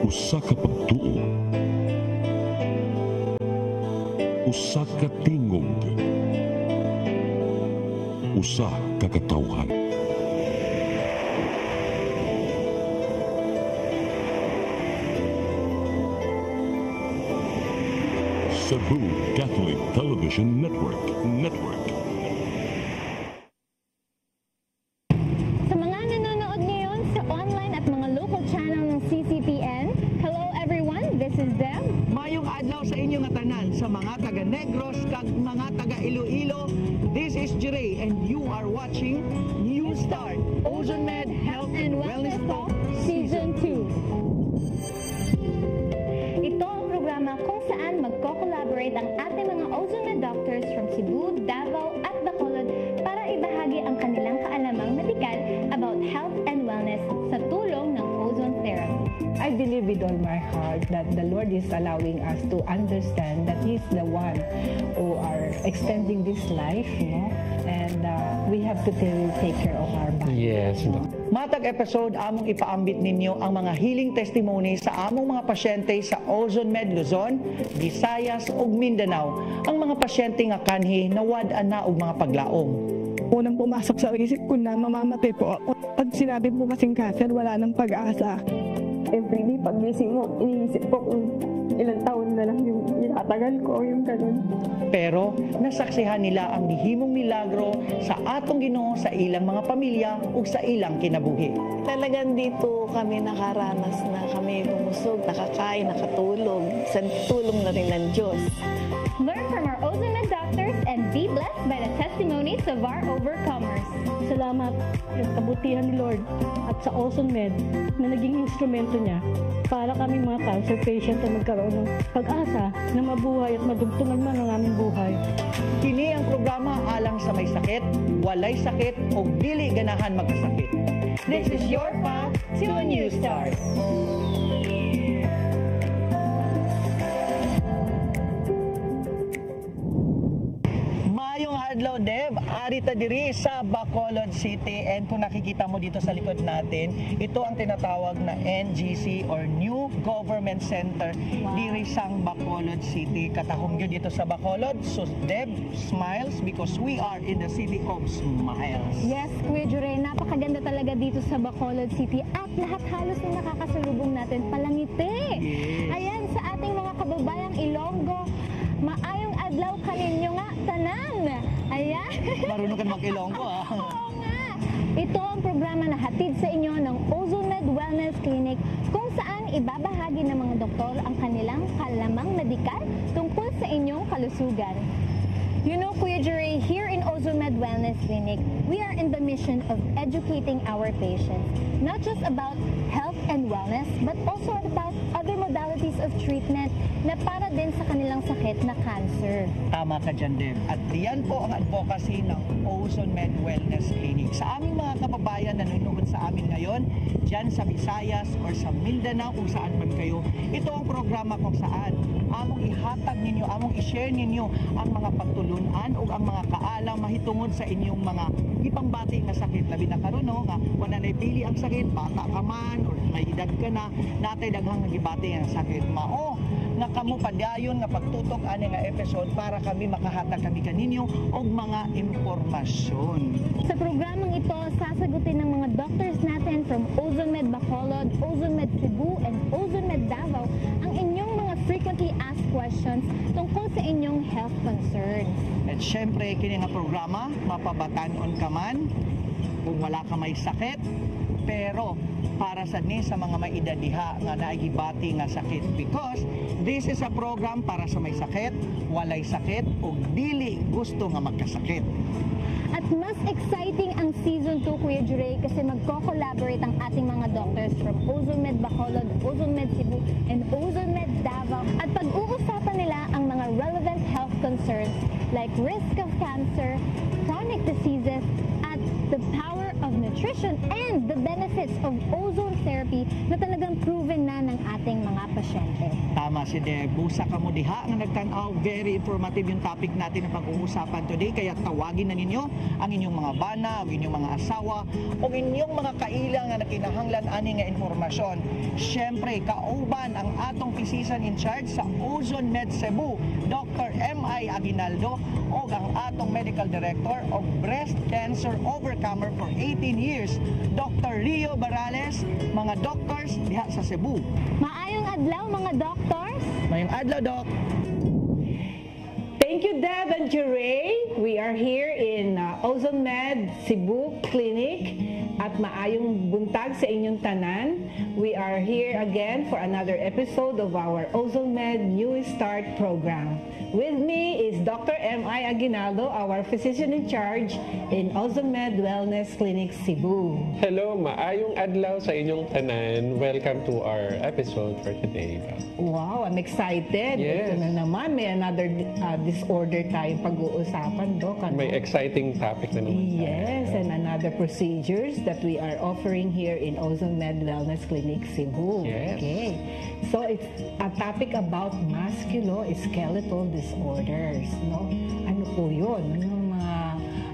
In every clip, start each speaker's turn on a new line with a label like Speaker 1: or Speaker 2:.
Speaker 1: Usa ka pagtuo, usa ka tingog, usa ka katawhan. Cebu Catholic Television Network.
Speaker 2: Sa mga nanonood ngayon sa online at mga local channel ng CCTN, hello everyone, this is Deb.
Speaker 3: Mayong adlaw sa inyong tanan sa mga taga Negros kag mga taga Iloilo. This is Jire and you are watching New Start Ozone Med Health and Wellness Talk Season 2.
Speaker 2: Ito ang programa kung saan magko-collaborate ang ating mga Ozone Med doctors from Cebu, Davao at Bacolod para ibahagi ang kanilang kaalamang medikal about health and wellness sa tulong ng ozone therapy.
Speaker 4: I believe with all my heart that the Lord is allowing us to understand that He's the one who are extending this life, and we have to take care of our body.
Speaker 5: Yes.
Speaker 3: Matag episode among ipaambit ninyo ang mga healing testimony sa among mga pasyente sa Ozone Med Luzon, Visayas ug Mindanao. Ang mga pasyente nga kanhi nawad-an na og mga paglaom.
Speaker 6: Unang pumasok sa isip ko na mamamatay po ako. Pag sinabi po kasing cancer, wala nang pag-asa.
Speaker 7: Every day, pag-gising mo, iniisip ko kung ilang taon na lang yung itatagal ko, yung ganun.
Speaker 3: Pero nasaksihan nila ang nihimong milagro sa atong Ginoo sa ilang mga pamilya ug sa ilang kinabuhi.
Speaker 8: Talagang dito kami nakaranas na kami bumusog, nakakain, nakatulog. Sa tulong na rin ng Diyos.
Speaker 2: Learn from our Ozone Med doctors and be blessed by the testimonies of our overcomers.
Speaker 9: Salamat sa kabutihan ni Lord at sa Ozone Med na naging instrumento niya para kami mga cancer patient na magkaroon ng pag-asa na mabuhay at madugtungan man ang aming buhay.
Speaker 3: Kini ang programa alang sa may sakit, walay sakit o dili ganahan magkasakit. This is your path to a new start. Adlaw Deb, arita diri sa Bacolod City, and kung nakikita mo dito sa likod natin, ito ang tinatawag na NGC or New Government Center diri sang Bacolod City. Katahom yun dito sa Bacolod. So Deb, smiles because we are in the city of smiles.
Speaker 2: Yes, Kuya Jure, napakaganda talaga dito sa Bacolod City at lahat halos na nakakasalubong natin palangiti.
Speaker 3: Yes.
Speaker 2: Ayan, sa ating mga kababayang Ilonggo, maayong adlaw kaninyo nga tanan. Ayan.
Speaker 3: Marunong ka mag-Ilonggo ah.
Speaker 2: Oo nga. Ito ang programa na hatid sa inyo ng Ozone Med Wellness Clinic kung saan ibabahagi ng mga doktor ang kanilang kalamang medikal tungkol sa inyong kalusugan. You know, Kuya Jure, here in Ozone Med Wellness Clinic, we are in the mission of educating our patients, not just about health and wellness, but also about other modalities of treatment na para din sa kanilang sakit na cancer.
Speaker 3: Tama ka dyan, Deb. At diyan po ang advocacy ng Ozone Med Wellness Clinic. Sa aming mga kababayan na nanonood sa amin ngayon, dyan sa Visayas or sa Mindanao, kung saan man kayo, ito ang programa kung saan among ihatag ninyo, among i-share ninyo ang mga pagtulunan o ang mga kaalam mahitungod sa inyong mga ipangbati nga sakit. Labi na karon no, nga wala na pili ang sakit, bata ka man or may edad ka na, natay daghang nagibati ang sakit. Mao nga kamo padayon nga pagtutok ani nga episode para kami makahatag kami kaninyo og mga impormasyon.
Speaker 2: Sa programang ito, sasagutin ng mga doctors natin from Ozone Med Bacolod, Ozone Med Cebu, and Ozone Med Davao ang inyong mga frequently asked questions tungkol sa inyong health concerns.
Speaker 3: At syempre, kini nga programa, mapabatanon ka man kung wala ka may sakit, pero para sa mga maedad diha nga naigibati nga sakit, because this is a program para sa may sakit, walay sakit o dili gusto nga magkasakit.
Speaker 2: At mas exciting ang Season 2, Kuya Jure, kasi magko-collaborate ang ating mga doctors from Ozone Med Bacolod, Ozone Med Cebu, and Ozone Med Davao. At pag-uusapan nila ang mga relevant health concerns like risk of cancer, chronic diseases, at the power of nutrition and the benefits of ozone therapy na talagang proven na ng ating mga pasyente.
Speaker 3: Tama si Deb. Busa ka mo diha nga nagtanaw. Very informative yung topic natin na pag-uusapan today. Kaya tawagin na ninyo ang inyong mga bana, ang inyong mga asawa, o inyong mga kailang na nakinahanglan ani nga informasyon. Siyempre, kauban ang atong physician in charge sa Ozone Med Cebu, Dr. M.I. Aguinaldo, o ang atong medical director of breast cancer overcomer for 18 years, Dr. Rio Barales, mga doctors diha sa Cebu.
Speaker 2: Maayong adlaw mga doctors.
Speaker 3: Mayong adlaw, Doc.
Speaker 4: Thank you, Deb and Jeray. We are here in Ozone Med Cebu Clinic at maayong buntag sa inyong tanan. We are here again for another episode of our Ozone Med New Start program. With me is Dr. M.I. Aguinaldo, our physician in charge in Ozone Med Wellness Clinic Cebu.
Speaker 5: Hello, maayong adlaw sa inyong tanan. Welcome to our episode for today.
Speaker 4: Wow, I'm excited.
Speaker 5: Yes.
Speaker 4: Ito na naman, may another disorder tayong pag-uusapan, Doc. Ano?
Speaker 5: May exciting topic na naman.
Speaker 4: Yes, and another procedures that we are offering here in Ozone Med Wellness Clinic Cebu.
Speaker 5: Yes.
Speaker 4: Okay. So it's a topic about musculoskeletal disorders, no? Ano po 'yun?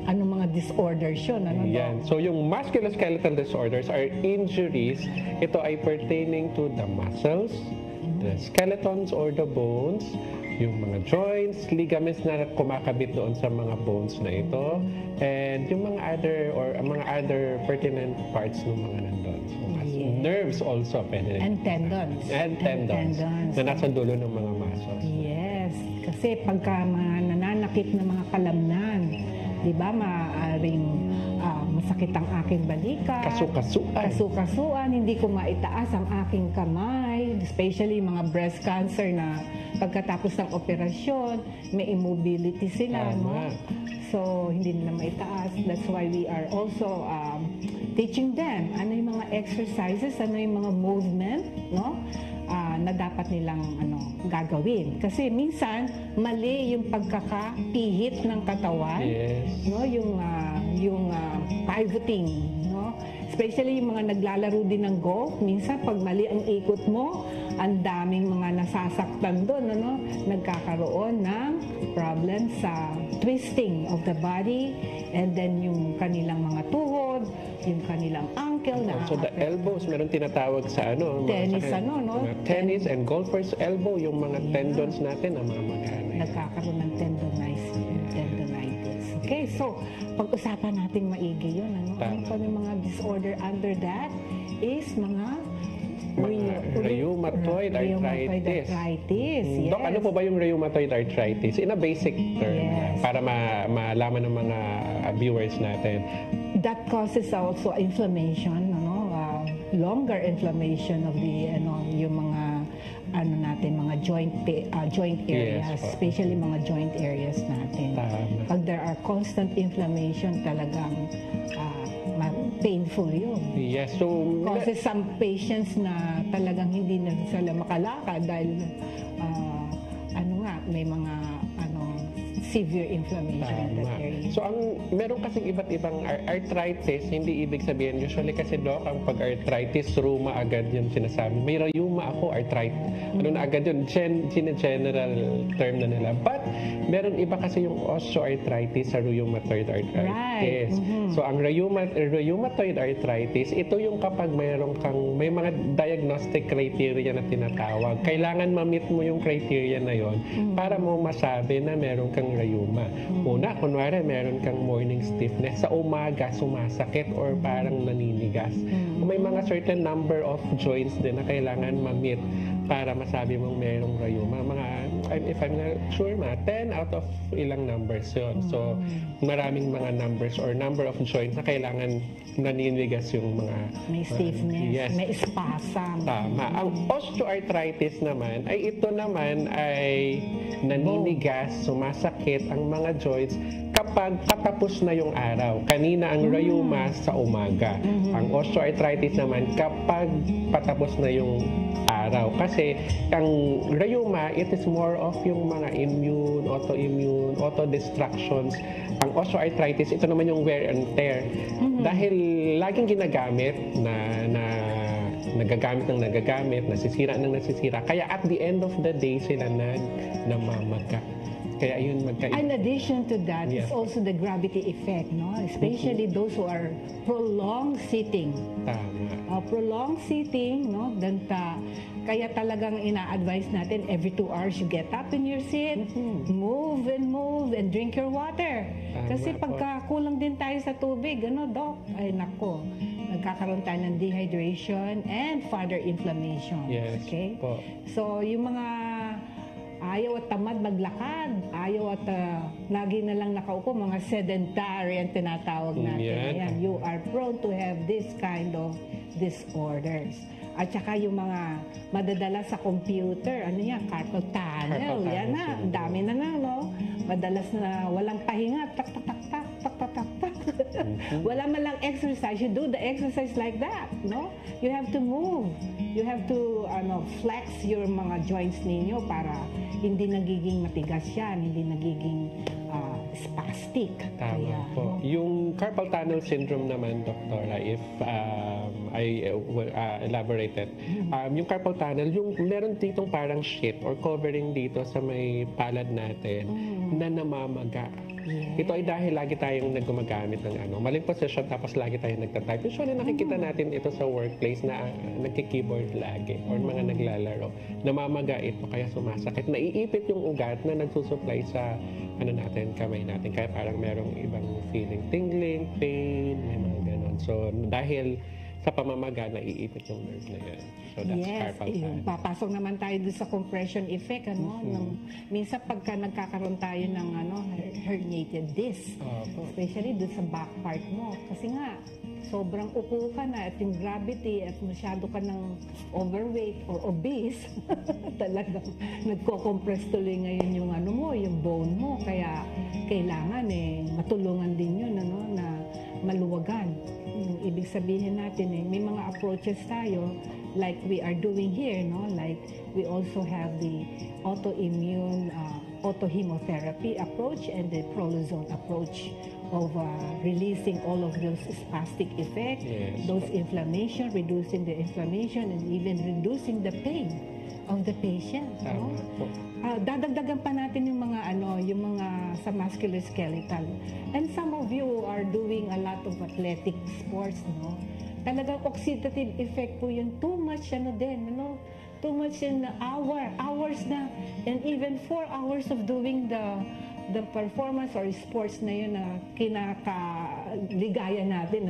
Speaker 4: Ano mga disorders 'yun? Ano
Speaker 5: Yan. So yung musculoskeletal disorders are injuries. Ito ay pertaining to the muscles, the skeletons or the bones, yung mga joints, ligaments na kumakabit doon sa mga bones na ito, and yung mga other pertinent parts ng mga nandun. So, nerves also pwede.
Speaker 4: And tendons.
Speaker 5: And tendons. Na nasa dulo ng mga muscles.
Speaker 4: Yes. Kasi pagka mga nananakit na mga kalamnan, di ba, maaaring masakit ang aking balikat. Kasukasuan, hindi ko maitaas ang aking kamay, especially mga breast cancer na pagkatapos ng operasyon, may immobility sila, no? So, hindi nila maitaas. That's why we are also teaching them ano yung mga exercises, ano yung mga movement, no? Na dapat nilang gagawin. Kasi minsan, mali yung pagkakapihit ng katawan, no? Yung pivoting, no? Especially yung mga naglalaro din ng golf, minsan pag mali ang ikot mo, ang daming mga nasasaktan doon, ano? Nagkakaroon ng problem sa twisting of the body, and then yung kanilang mga tuhod, yung kanilang ankle na
Speaker 5: So the elbows, meron tinatawag sa
Speaker 4: tennis,
Speaker 5: tennis and golfer's elbow, yung mga tendons natin na mamagana.
Speaker 4: Nagkakaroon ng tendonitis. Okay, so pag-usapan natin maigi yun. Ano pa yung mga disorder under that is mga
Speaker 5: rheumatoid arthritis.
Speaker 4: Yes.
Speaker 5: Dok, ano po ba yung rheumatoid arthritis? In a basic term, para malaman ng mga viewers natin.
Speaker 4: That causes also inflammation, longer inflammation of the yung mga mga joint areas, especially mga joint areas natin. Pag there are constant inflammation, talagang painful yun.
Speaker 5: Yes, so
Speaker 4: kasi some patients na talagang hindi na sila makalakad dahil may mga severe inflammation in that area.
Speaker 5: So meron kasing iba't ibang arthritis, hindi ibig sabihin usually kasi, Doc, ang pag-arthritis, rheuma agad yun sinasabi. May rheuma ako, arthritis. Ano na agad yun, general term na nila. But meron iba kasi yung osteoarthritis sa rheumatoid arthritis. So ang rheumatoid arthritis, ito yung kapag may mga diagnostic criteria na tinatawag. Kailangan ma-meet mo yung criteria na yon para mo masabi na meron kang rheuma. Una, kunwari, meron kang morning stiffness. Sa umaga, sumasakit or parang naninigas. May mga certain number of joints din na kailangan ma-meet para masabi mong merong rheuma. If I'm not sure, 10 out of ilang numbers yun. So, maraming mga numbers or number of joints na kailangan naninigas yung mga...
Speaker 4: May stiffness, may spasm.
Speaker 5: Tama. Ang osteoarthritis naman, ito naman ay naninigas, sumasakit ang mga joints kapag patapos na yung araw. Kanina ang rheuma sa umaga. Ang osteoarthritis naman kapag patapos na yung araw. Kasi ang rheuma, it is more of yung mga immune, autoimmune, autodestructions. Ang osteoarthritis, ito naman yung wear and tear. Dahil laging ginagamit na nagagamit ng nagagamit, nasisira ng nasisira. Kaya at the end of the day, sila namamaga. Kaya yun magkaiba.
Speaker 4: In addition to that,
Speaker 5: Yeah.
Speaker 4: it's also the gravity effect, no? Especially those who are prolonged sitting.
Speaker 5: Tama.
Speaker 4: Prolonged sitting, no? Kaya talagang ina-advise natin every 2 hours you get up in your seat, move and drink your water.
Speaker 5: Tama
Speaker 4: Kasi
Speaker 5: po.
Speaker 4: pagka kulang din tayo sa tubig, Doc? Ay nako, nagkakaroon tayo ng dehydration and further inflammation.
Speaker 5: Yes
Speaker 4: Okay?
Speaker 5: po.
Speaker 4: So, yung mga ayaw at tamad maglakad, ayaw at lagi na lang nakaupo, mga sedentary ang tinatawag natin.
Speaker 5: Yan.
Speaker 4: Ayan, you are prone to have this kind of disorders. At saka yung mga madadala sa computer, ano yan, carpal tunnel, yan na, ang dami na no? Madalas na walang pahinga, tak. Wala man lang exercise, you do the exercise like that, no? You have to move. You have to flex your mga joints ninyo para hindi nagiging matigas yan, hindi nagiging spastic.
Speaker 5: Tama po. Yung carpal tunnel syndrome naman, Doktora, if I elaborate it, yung carpal tunnel, yung meron ditong parang sheet or covering dito sa may palad natin na namamaga.
Speaker 4: Yes.
Speaker 5: Ito ay dahil lagi tayong naggumagamit ng maling position tapos lagi tayong nagtatype. Usually nakikita natin ito sa workplace na nagki-keyboard lagi or mga naglalaro. Namamaga ito kaya sumasakit. Naiipit yung ugat na nagsusupply sa kamay natin. Kaya parang merong ibang feeling, tingling, pain, may mga ganon. So dahil sa pamamaga, naiipit yung nerve na yan. So that's carpal tunnel.
Speaker 4: Papasok naman tayo doon sa compression effect, minsan pagka nagkakaroon tayo ng herniated disc, especially doon sa back part mo. Kasi nga, sobrang upo ka na at yung gravity at masyado ka ng overweight or obese, talagang nagko-compress tuloy ngayon yung yung bone mo. Kaya kailangan matulungan din yun na maluwagan. Yung ibig sabihin natin may mga approaches tayo like we are doing here, like we also have the autoimmune autohemotherapy approach and the prolozone approach of releasing all of those spastic effects, those inflammation, reducing the inflammation and even reducing the pain of the patient. Dadagdagan pa natin yung mga yung mga sa musculoskeletal. And some of you are doing a lot of athletic sports, Talagang oxidative effect po yun. Too much too much in hours na, and even 4 hours of doing the performance or sports na yun na kinakaligaya natin,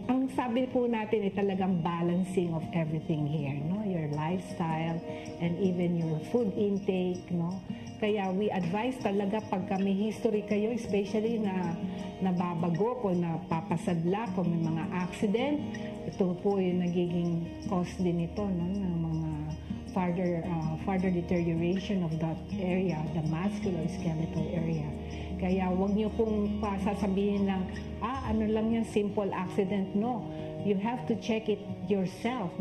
Speaker 4: Ang sabi po natin ay talagang balancing of everything here, your lifestyle and even your food intake, Kaya we advise talaga pagka may history kayo, especially na nababago o napapasadla kung may mga accident, ito po yung nagiging cause din ito, ng mga further deterioration of that area, the musculoskeletal area. Kaya huwag niyo pong sasabihin lang, ano lang yan, simple accident. No, you have to check it yourself,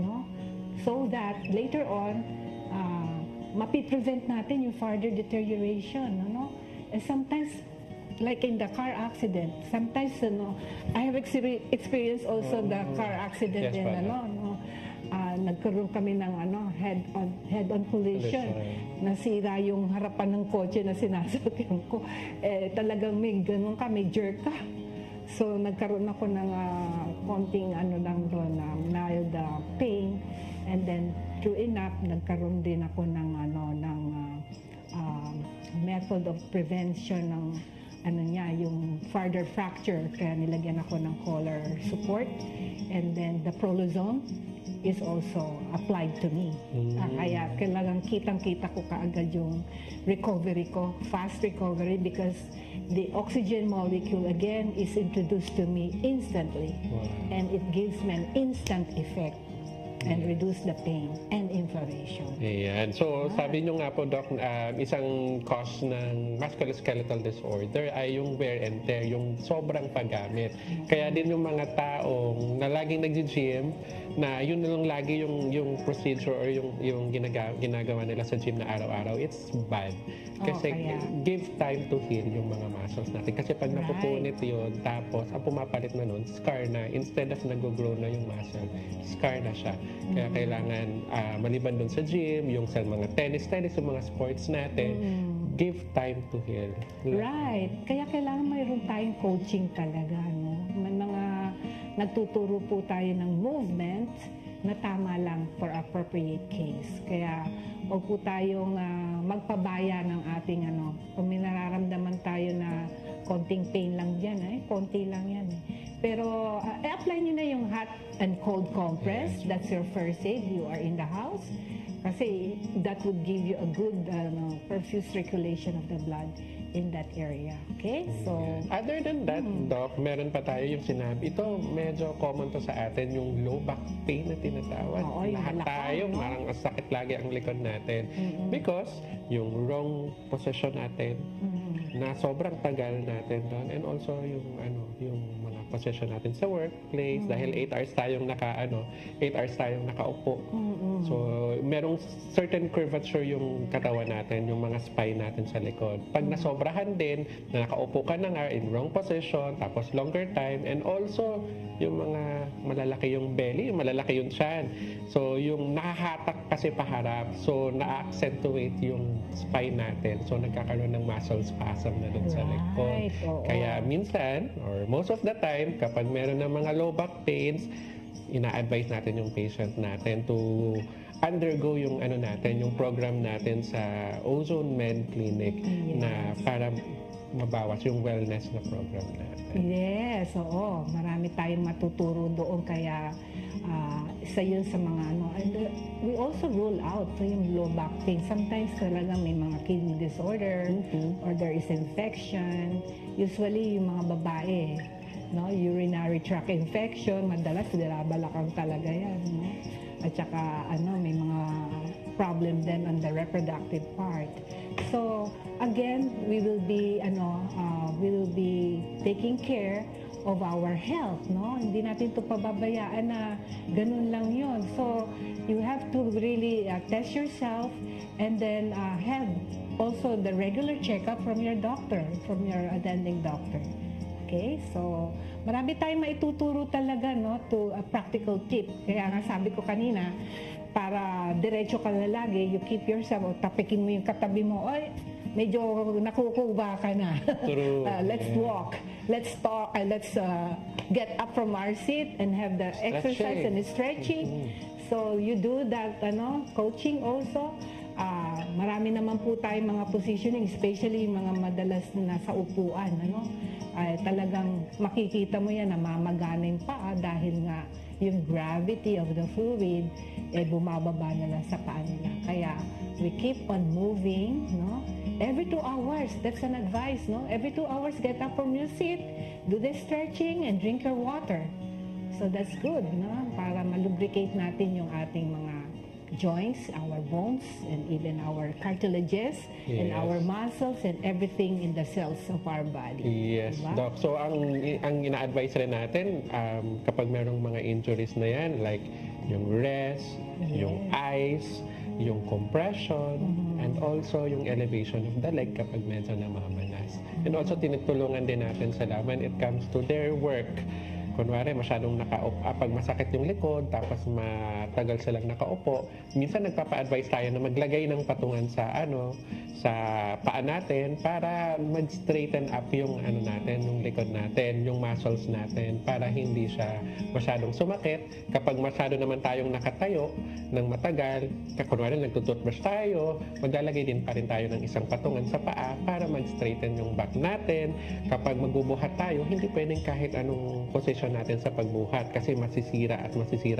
Speaker 4: so that later on, mapiprevent natin yung further deterioration, And sometimes, like in the car accident, sometimes, I have experienced also the car accident din, nagkaroon kami ng head-on collision. Nasira yung harapan ng kotse na sinasakyan ko. Talagang may ganun ka, may jerk ka. So nagkaroon ako ng konting lang doon, mild pain. And then true enough, nagkaroon din ako ng method of prevention ng yung further fracture. Kaya nilagyan ako ng collar support. And then the prolozone is also applied to me. Kaya kailangan kitang-kita ko kaagad yung recovery ko, fast recovery, because the oxygen molecule again is introduced to me instantly. And it gives me an instant effect. and reduce the pain and inflammation.
Speaker 5: Ayan. So, sabi nyo nga po, Doc, isang cause ng musculoskeletal disorder ay yung wear and tear, yung sobrang paggamit. Kaya din yung mga taong na laging nag-gym, na yun na lang lagi yung procedure or yung ginagawa nila sa gym na araw-araw, it's bad. Kasi give time to heal yung mga muscles natin. Kasi pag napupunit yun, tapos ang pumapalit na nun, scar na. Instead of nag-grow na yung muscle, scar na siya. Kaya kailangan, maliban dun sa gym, yung sa mga tennis, yung mga sports natin, give time to heal.
Speaker 4: Right. Kaya kailangan mayroon tayong coaching talaga. No? May mga nagtuturo po tayo ng movements na tama lang for appropriate case. Kaya huwag po tayong magpabaya ng ating kung may nararamdaman tayo na konting pain lang dyan, konti lang yan. Pero apply nyo na yung hot and cold compress. That's your first aid. You are in the house. Kasi that would give you a good perfuse circulation of the blood in that area. Okay? So,
Speaker 5: other than that, Doc, meron pa tayo yung sinabi. Ito, medyo common to sa atin, yung low back pain na tinatawag. Lahat tayo, parang sakit lagi ang likod natin. Because yung wrong position natin, na sobrang tagal natin doon, and also yung mga position natin sa workplace, dahil 8 hours tayong 8 hours tayong nakaupo. So, merong certain curvature yung katawan natin, yung mga spine natin sa likod. Pag nasobrahan din, na nakaupo ka na nga in wrong position, tapos longer time, and also yung mga malalaki yung belly, malalaki yung tiyan. So, yung nakahatak kasi paharap, so na-accentuate yung spine natin. So, nagkakaroon ng muscle spasm na dun sa likod. Kaya minsan, or most of the time, kapag meron ng mga low back pains, ina-advise natin yung patient natin to undergo yung yung program natin sa Ozone Med Clinic na para mabawas yung wellness na program natin.
Speaker 4: Yes, oo. Marami tayong matuturo doon, kaya isa yun sa mga And we also rule out yung low back pain. Sometimes talaga may mga kidney disorder or there is infection. Usually yung mga babae, urinary tract infection, madalas balakang talaga yan. At saka may mga problem then on the reproductive part. So again, we will be taking care of our health, Hindi natin to pababayaan na ganun lang yun. So you have to really test yourself, and then have also the regular checkup from your doctor, from your attending doctor. Okay? So, marami tayong maituturo talaga, to a practical tip. Kaya nga sabi ko kanina, para diretso ka na lagi, you keep yourself, o tapikin mo yung katabi mo, medyo nakukuba ka na. Let's walk, let's talk, let's get up from our seat and have the exercise and the stretching. So, you do that, coaching also. Marami naman po tayong mga positioning, especially yung mga madalas na nasa upuan, talagang makikita mo yan, namamagana yung paa dahil nga yung gravity of the fluid bumababa na lang sa paa nila. Kaya we keep on moving, every 2 hours. That's an advice, every 2 hours, get up from your seat, do the stretching, and drink your water. So that's good, para malubricate natin yung ating mga joints, our bones, and even our cartilages, and our muscles, and everything in the cells of our body.
Speaker 5: Yes, diba? Doc. So, ang ina-advise rin natin, kapag merong mga injuries na yan, like yung rest, yung ice, yung compression, and also yung elevation of the leg kapag medyo namamalas. And also, tinutulungan din natin sila when it comes to their work. Kunwari, masyadong pag masakit yung likod, tapos matagal silang nakaupo, minsan nagpapa-advise tayo na maglagay ng patungan sa sa paa natin para mag-straighten up yung natin, yung likod natin, yung muscles natin, para hindi siya masyadong sumakit. Kapag masyado naman tayong nakatayo ng matagal, kunwari nagtututbrush tayo, maglalagay din pa rin tayo ng isang patungan sa paa para mag-straighten yung back natin. Kapag magbubuhat tayo, hindi pwedeng kahit anong position natin sa pagbuhat kasi masisira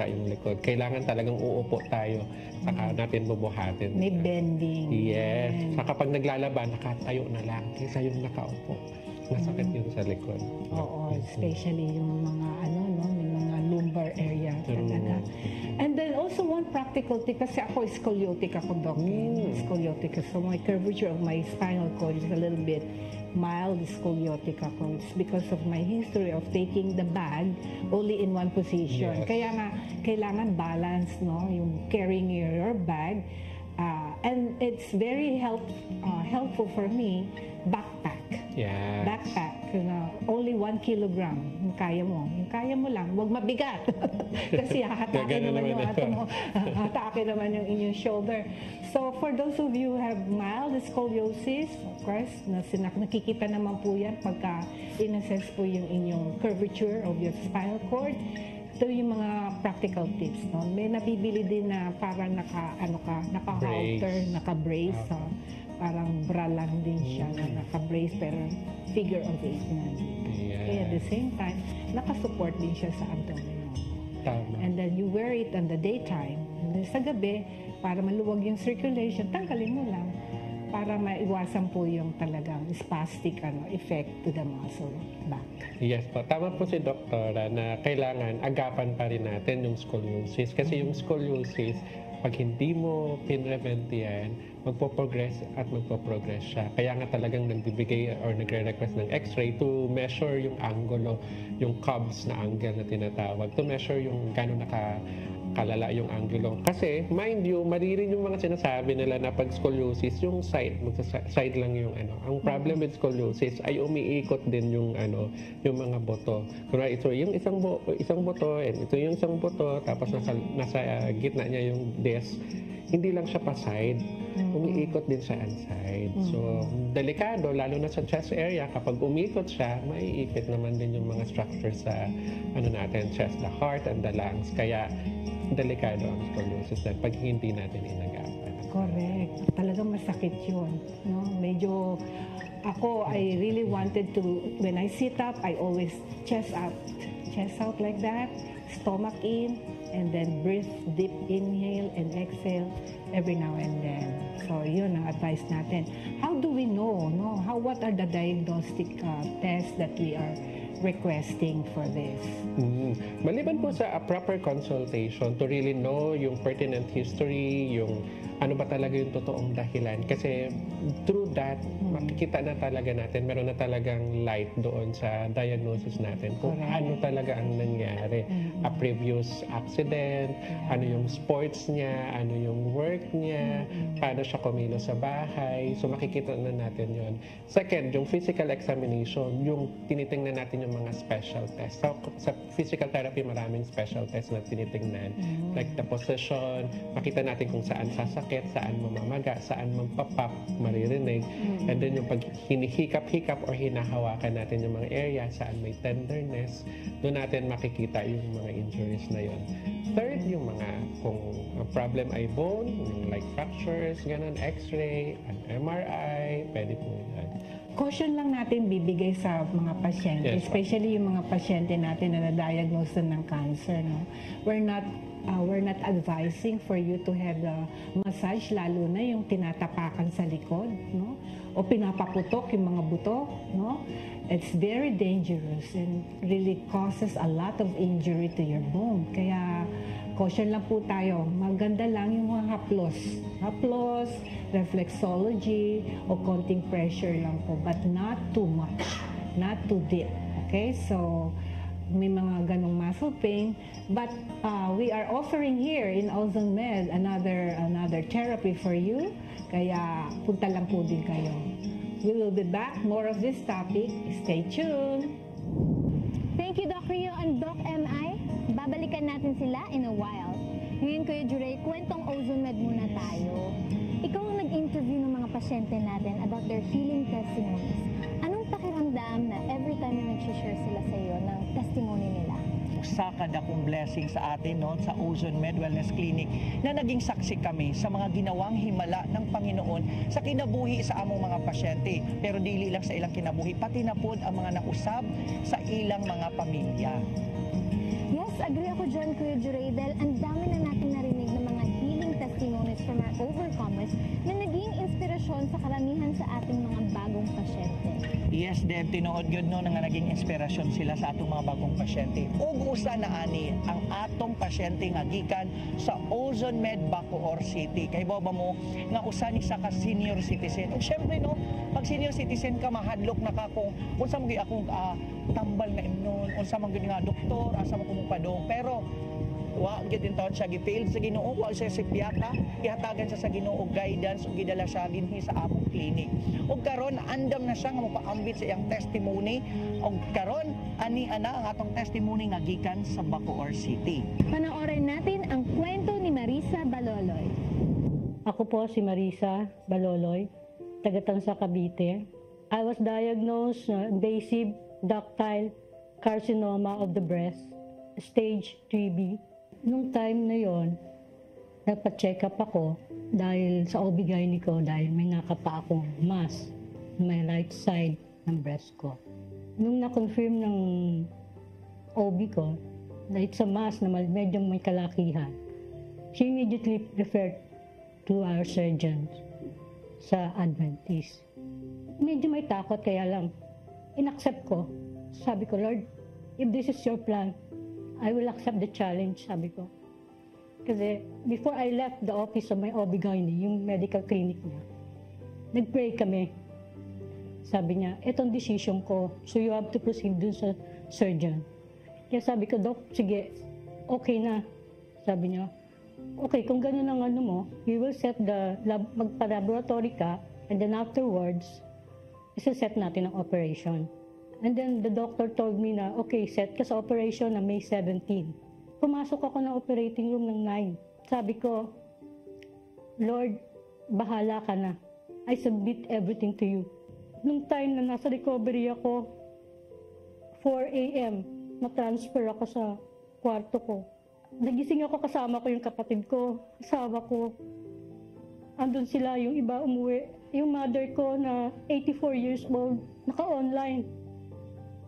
Speaker 5: yung likod. Kailangan talagang uupo tayo saka natin bubuhatin.
Speaker 4: May bending.
Speaker 5: Yes. Saka pag naglalaba, nakatayo na lang kaysa yung nakaupo. Masakit yun sa likod.
Speaker 4: Oo, especially yung mga may mga lumbar area talaga. And then also practical tip, kasi ako scoliotic ako, Doc. Scoliotic. So my curvature of my spinal cord is a little bit mild scoliotic ako. It's because of my history of taking the bag only in one position.
Speaker 5: Yes.
Speaker 4: Kaya nga, kailangan balance, no? Yung carrying your bag. And it's very helpful for me, backpack.
Speaker 5: Yes.
Speaker 4: Backpack, only 1 kilogram. Yung kaya mo. Yung kaya mo lang, huwag mabigat. Kasi hatake naman yung ato mo. Hatake naman yung inyong shoulder. So for those of you who have mild scoliosis, of course, nakikita naman po yan pagka in-assess po yung inyong curvature of your spinal cord. Ito yung mga practical tips. No? May nabibili din na parang naka-halter, naka-brace. Parang bra lang din siya na naka-brace pero figure of 8 na. Kaya at the same time, naka-support din siya sa abdomen.
Speaker 5: Tama.
Speaker 4: And then you wear it on the daytime. And then sa gabi, para maluwag yung circulation, tanggalin mo lang para maiwasan po yung talagang spastic effect to the muscle back.
Speaker 5: Yes po. Tama po si Doktora na kailangan agapan pa rin natin yung scoliosis. Kasi yung scoliosis, pag hindi mo pinrevent yan, magpo-progress at magpo-progress siya. Kaya nga talagang nagbibigay or nagre-request ng x-ray to measure yung angulo, yung Cobb's na angle na tinatawag, to measure yung gano'n kalala yung angulo. Kasi, mind you, maririn yung mga sinasabi nila na pag scoliosis, yung side lang yung Ang problem with scoliosis ay umiikot din yung mga buto. Kunwari, ito yung isang buto, and ito yung isang buto, tapos nasa gitna niya yung disc. Hindi lang siya pa-side, umiikot din siya on-side. So, delikado, lalo na sa chest area, kapag umikot siya, maiikot naman din yung mga structures sa chest, the heart and the lungs. Kaya, delikado ang scoliosis na pag hindi natin inagapan.
Speaker 4: Correct. Talagang masakit yun. No? Medyo, ako, I really wanted to, when I sit up, I always chest out like that, stomach in, and then breathe deep, inhale and exhale every now and then. So, yun ang advice natin. How do we know? No? What are the diagnostic tests that we are requesting for this?
Speaker 5: Maliban po sa a proper consultation to really know yung pertinent history, yung ano ba talaga yung totoong dahilan. Kasi through that, makikita na talaga natin, meron na talagang light doon sa diagnosis natin kung ano talaga ang nangyari. A previous accident, ano yung sports niya, ano yung work niya, paano siya kumilos sa bahay. So makikita na natin yon. Second, yung physical examination, yung tinitingnan natin yung mga special tests. So, sa physical therapy, maraming special tests na tinitingnan. Like the position, makita natin kung saan sasakit, saan mamamaga, saan mampapap, maririnig. And then yung pag hinihikap-hikap or hinahawakan natin yung mga area, saan may tenderness, doon natin makikita yung mga injuries na yon. Third, yung mga kung problem ay bone, yung like fractures, ganun, x-ray, an MRI, pwede po yan.
Speaker 4: Caution lang natin bibigay sa mga pasyente, especially yung mga pasyente natin na na-diagnose ng cancer. No? We're not advising for you to have the massage, lalo na yung tinatapakan sa likod, no? O pinapaputok yung mga buto. No? It's very dangerous and really causes a lot of injury to your bone. Kaya caution lang po tayo. Maganda lang yung mga haplos, reflexology, o konting pressure lang po, but not too much, not too deep. Okay, so may mga ganong muscle pain, but we are offering here in Ozone Med another therapy for you. Kaya punta lang po din kayo. We will be back. More of this topic. Stay tuned.
Speaker 2: Thank you, Doc Rio and Doc MI. Babalikan natin sila in a while. Ngayon, Kuya Juray, kwentong Ozone Med muna tayo. Ikaw ang nag-interview ng mga pasyente natin about their healing testimonies. Anong pakiramdam na every time na nag-share sila sa iyo ng testimony nila?
Speaker 3: Usa ka dakong blessing sa atin sa Ozone Med Wellness Clinic na naging saksi kami sa mga ginawang himala ng Panginoon sa kinabuhi sa among mga pasyente. Pero dili lang sa ilang kinabuhi, pati na pod ang mga nausab sa ilang mga pamilya.
Speaker 2: Yes, agree ako dyan, Kuya Juray, dahil ang dami na natin narinig ng mga healing testimonies from our overcomers na naging inspirasyon sa karamihan sa ating mga bagong pasyente.
Speaker 3: Yes, Deb, tinuod yun no, nga naging inspirasyon sila sa atong mga bagong pasyente. Ug usa na ani ang atong pasyente nga gikan sa Ozone Med Bacoor City. Kay ba mo nga usa ni sa ka senior citizen. Ug syempre no, pag senior citizen ka mahadlok na ka kung unsa man gyud akong tambal na imnon, unsa man gyud nga doktor, asa mo kumupadong. Pero wa gyud din taon siya gifail sa Ginoo, wa siya psikiatra, ihatagan siya sa Ginoo og guidance ug gidala siya dinhi sa among clinic. Ug karon andam na siya nga mopaambit sa iyang testimony ug karon ani ana ang atong testimony nga gikan sa Bacoor City.
Speaker 2: Panoorin natin ang kwento ni Marisa Baloloy.
Speaker 9: Ako po si Marisa Baloloy, taga-Tansa, Cavite. I was diagnosed invasive ductal carcinoma of the breast, stage 3B. Nung time na yon, nagpa-check up ako dahil sa OB-GYN ko dahil may nakapa akong mass may right side ng breast ko. Nung na-confirm ng OB ko na it's a mass na medyo may kalakihan, she immediately referred to our surgeons sa Adventist. Medyo may takot kaya lang inaccept ko. Sabi ko, Lord, if this is your plan, I will accept the challenge, sabi ko. Kasi before I left the office of my OB-GYN, yung medical clinic niya, nag-pray kami. Sabi niya, etong decision ko, so you have to proceed dun sa surgeon. Kaya sabi ko, Doc, sige, okay na. Sabi niya, okay, kung gano'n ang ano mo, we will set the lab, magpa-laboratory ka, and then afterwards, isa-set natin ang operation. And then the doctor told me na, okay, set ka sa operation na May 17. Pumasok ako ng operating room ng 9. Sabi ko, Lord, bahala ka na. I submit everything to you. Nung time na nasa recovery ako, 4 a.m., na-transfer ako sa kwarto ko. Nagising ako, kasama ko yung kapatid ko, kasama ko. Andun sila, yung iba umuwi. Yung mother ko na 84 years old, naka-online.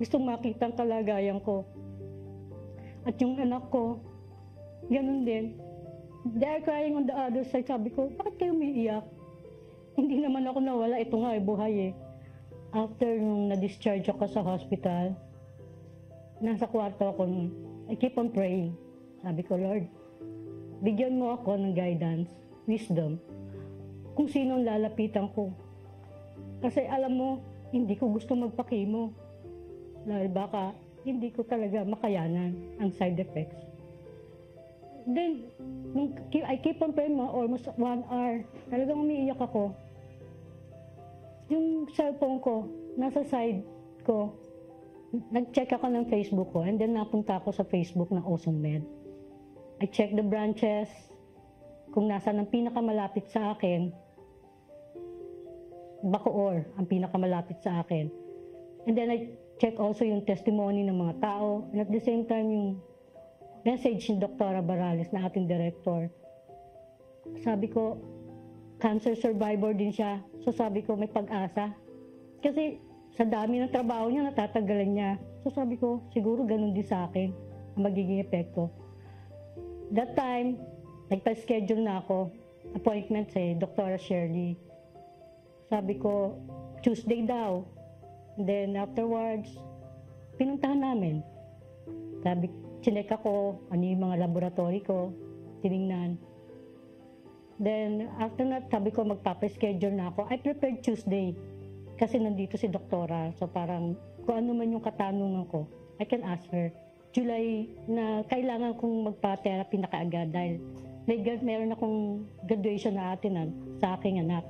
Speaker 9: Gustong makita ang kalagayan ko. At yung anak ko, ganun din. They're crying on the other side. Sabi ko, bakit kayo umiiyak? Hindi naman ako nawala. Ito nga, buhay eh. After nung na-discharge ako sa hospital, nasa kwarto ako nun. I keep on praying. Sabi ko, Lord, bigyan mo ako ng guidance, wisdom, kung sino ang lalapitan ko. Kasi alam mo, hindi ko gusto magpa-chemo. Dahil baka hindi ko talaga makayanan ang side effects. Then, I keep on praying almost 1 hour. Talagang umiiyak ako. Yung cellphone ko, nasa side ko, nag-check ako ng Facebook ko and then napunta ako sa Facebook ng Ozone Med. I check the branches, kung nasa ang pinakamalapit sa akin, Bacoor ang pinakamalapit sa akin. And then I check also yung testimony ng mga tao and at the same time yung message ni Dr. Barales na ating director. Sabi ko, cancer survivor din siya. So sabi ko, may pag-asa. Kasi sa dami ng trabaho niya, natatagalan niya. So sabi ko, siguro ganun din sa akin ang magiging epekto. That time, nagpa-schedule na ako, appointment sa Dr. Shirley. Sabi ko, Tuesday daw. And then afterwards, pinuntahan namin. Sabi, chinek ako, ano yung mga laboratory ko, tinignan. Then after that, sabi ko, magpapaschedule na ako. I prepared Tuesday kasi nandito si doktora. So parang kung ano man yung katanungan ko, I can ask her. July na kailangan kong magpa-therapy na kaagad dahil meron akong graduation na atinan sa aking anak.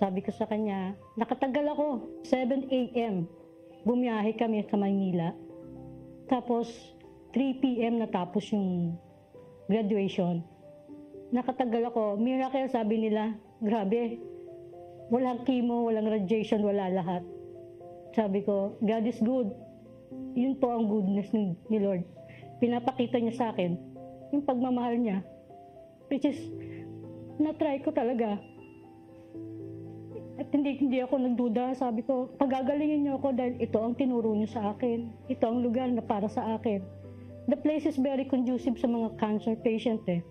Speaker 9: Sabi ko sa kanya, nakatagal ako, 7 a.m. Bumiyahe kami sa Maynila. Tapos 3 p.m. natapos yung graduation. Nakatagal ako. Miracle, sabi nila. Grabe. Walang chemo, walang radiation, wala lahat. Sabi ko, God is good. Yun po ang goodness ni Lord. Pinapakita niya sa akin yung pagmamahal niya. Which is, na-try ko talaga. At hindi ako nagduda. Sabi ko, pagagalingin niyo ako dahil ito ang tinuro niyo sa akin. Ito ang lugar na para sa akin. The place is very conducive sa mga cancer patient eh.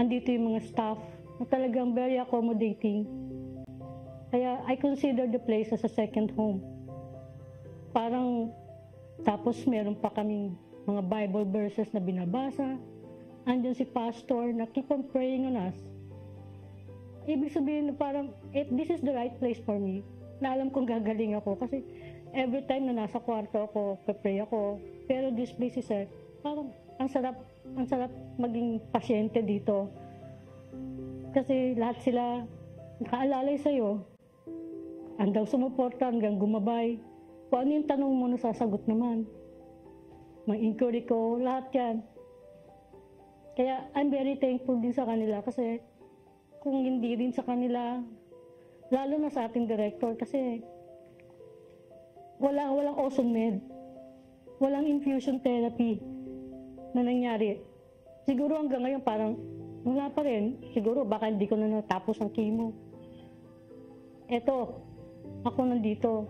Speaker 9: Andito yung mga staff na talagang very accommodating. Kaya I consider the place as a second home. Parang, tapos meron pa kaming mga Bible verses na binabasa. Andyan si pastor na keep on praying on us. Ibig sabihin na parang, this is the right place for me. Na alam kong gagaling ako. Kasi every time na nasa kwarto ako, pray ako. Pero this place is parang ang sarap maging pasyente dito. Kasi lahat sila nakaalalay sa'yo. Hanggang sumuporta, hanggang gumabay. Kung ano yung tanong mo, nasasagot naman. Mag-inquiry ko, lahat yan. Kaya I'm very thankful din sa kanila kasi kung hindi rin sa kanila, lalo na sa ating director kasi walang Ozone Med, walang infusion therapy na nangyari. Siguro hanggang ngayon parang wala pa rin. Siguro baka hindi ko na natapos ang chemo. Eto, ako nandito.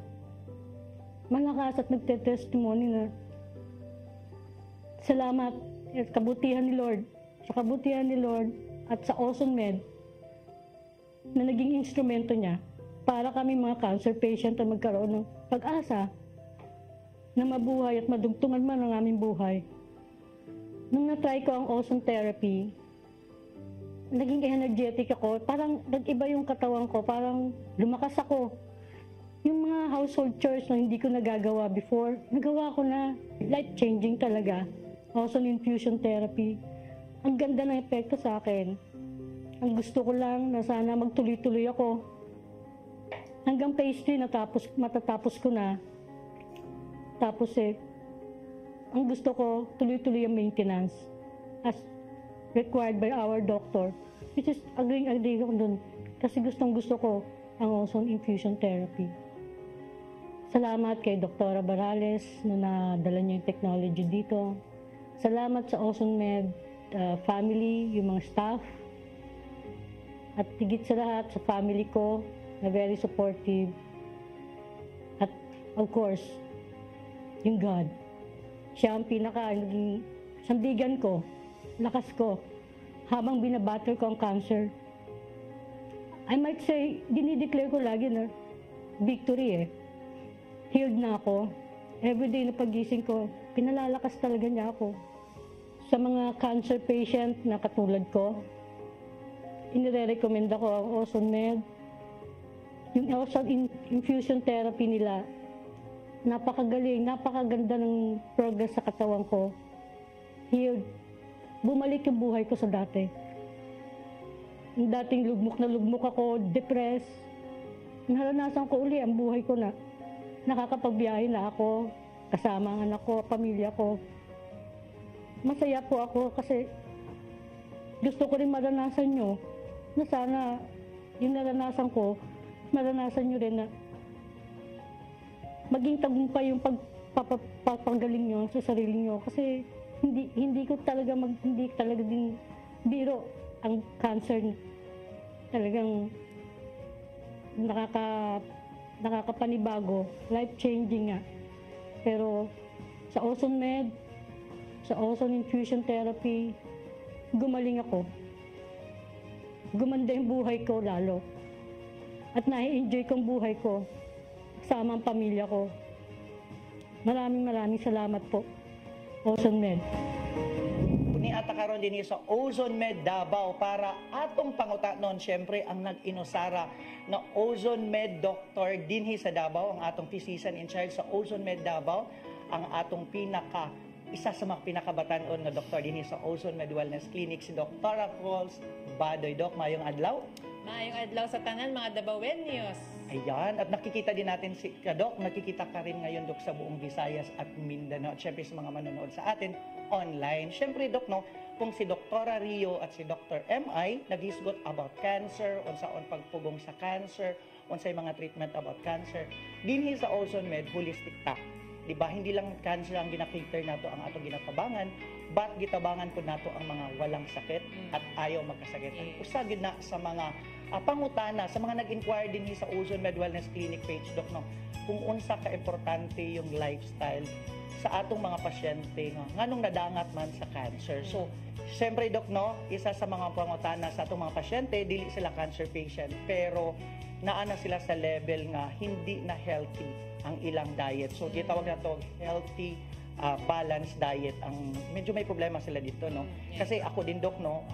Speaker 9: Malakas at nagte-testimony na salamat at kabutihan ni Lord. Sa kabutihan ni Lord at sa Ozone Med na naging instrumento niya para kami mga cancer patient na magkaroon ng pag-asa na mabuhay at madugtungan man ang aming buhay. Nung na-try ko ang ozone therapy, naging energetic ako. Parang nag-iba yung katawan ko. Parang lumakas ako. Yung mga household chores na hindi ko nagagawa before, nagawa ko na. Life-changing talaga. Ozone infusion therapy. Ang ganda ng epekto sa akin. Ang gusto ko lang na sana magtuloy-tuloy ako. Hanggang phase 3 matatapos ko na. Tapos ang gusto ko, tuloy-tuloy ang maintenance as required by our doctor. Which is, agree ko dun. Kasi gustong-gusto ko ang ozone infusion therapy. Salamat kay Dr. Barales na nadala niya yung technology dito. Salamat sa Ozone Med family, yung mga staff. At higit sa lahat, sa family ko na very supportive. At of course, yung God. Siya ang naging sandigan ko, lakas ko, habang binabattle ko ang cancer. I might say, dinideclare ko lagi na victory Healed na ako. Everyday na pagising ko, pinalalakas talaga niya ako. Sa mga cancer patient na katulad ko, inire-recommend ako ang Ozone Med. Yung ozone infusion therapy nila, napakagaling, napakaganda ng progress sa katawan ko. Healed. Bumalik yung buhay ko sa dati. Yung dating lugmok na lugmok ako, depressed. Naranasan ko uli ang buhay ko na nakakapagbiyahe na ako, kasama ang anak ko, pamilya ko. Masaya po ako kasi gusto ko rin maranasan nyo na sana yung naranasan ko, maranasan nyo rin na maging tagumpay yung pagpapagaling nyo sa sarili nyo. Kasi hindi talaga din biro ang cancer. Talagang nakakapanibago, life-changing nga. Pero sa Ozone Med, sa Ozone Infusion Therapy, gumaling ako. Gumanda yung buhay ko lalo. At nai-enjoy kong buhay ko kasama ang pamilya ko. Maraming salamat po, Ozone Med.
Speaker 3: Ni ata karon din sa Ozone Med Davao para atong pangutanon syempre ang nag-inusara na Ozone Med Doctor dinhi sa Davao, ang atong physician in charge sa Ozone Med Davao, ang atong isa sa mga pinakabatanon na doktor dinhi sa Ozone Med Wellness Clinic, si Dr. Coles Badoy. Doc, mayong adlaw.
Speaker 10: Mayong adlaw sa tanan mga Davaoenos.
Speaker 3: Ayan, at nakikita din natin si Doc, nakikita ka rin ngayon Doc sa buong Visayas at Mindanao at syempre sa mga manonood sa atin online. Syempre Doc, no, kung si Dr. Rio at si Dr. M.I. naghisgot about cancer, unsaon pagpugong sa cancer, unsay mga treatment about cancer, dinhi sa Ozone Med holistic ta. Diba, hindi lang cancer ang ginakater nato ang atong ginatabangan, but gitabangan po nato ang mga walang sakit at ayaw magkasakit. Usa gid na sa mga pangutana sa mga nag-inquire din sa Ozone Med Wellness Clinic page, Doc, no, kung unsa ka importante yung lifestyle sa atong mga pasyente nganong nadangat man sa cancer. So Siyempre, Dok, no, isa sa mga pangutana sa atong mga pasyente, dili sila cancer patient, pero naana sila sa level nga hindi na healthy ang ilang diet. So, gitawag na to healthy balanced diet. Ang medyo may problema sila dito, no? Kasi ako din, Dok, no,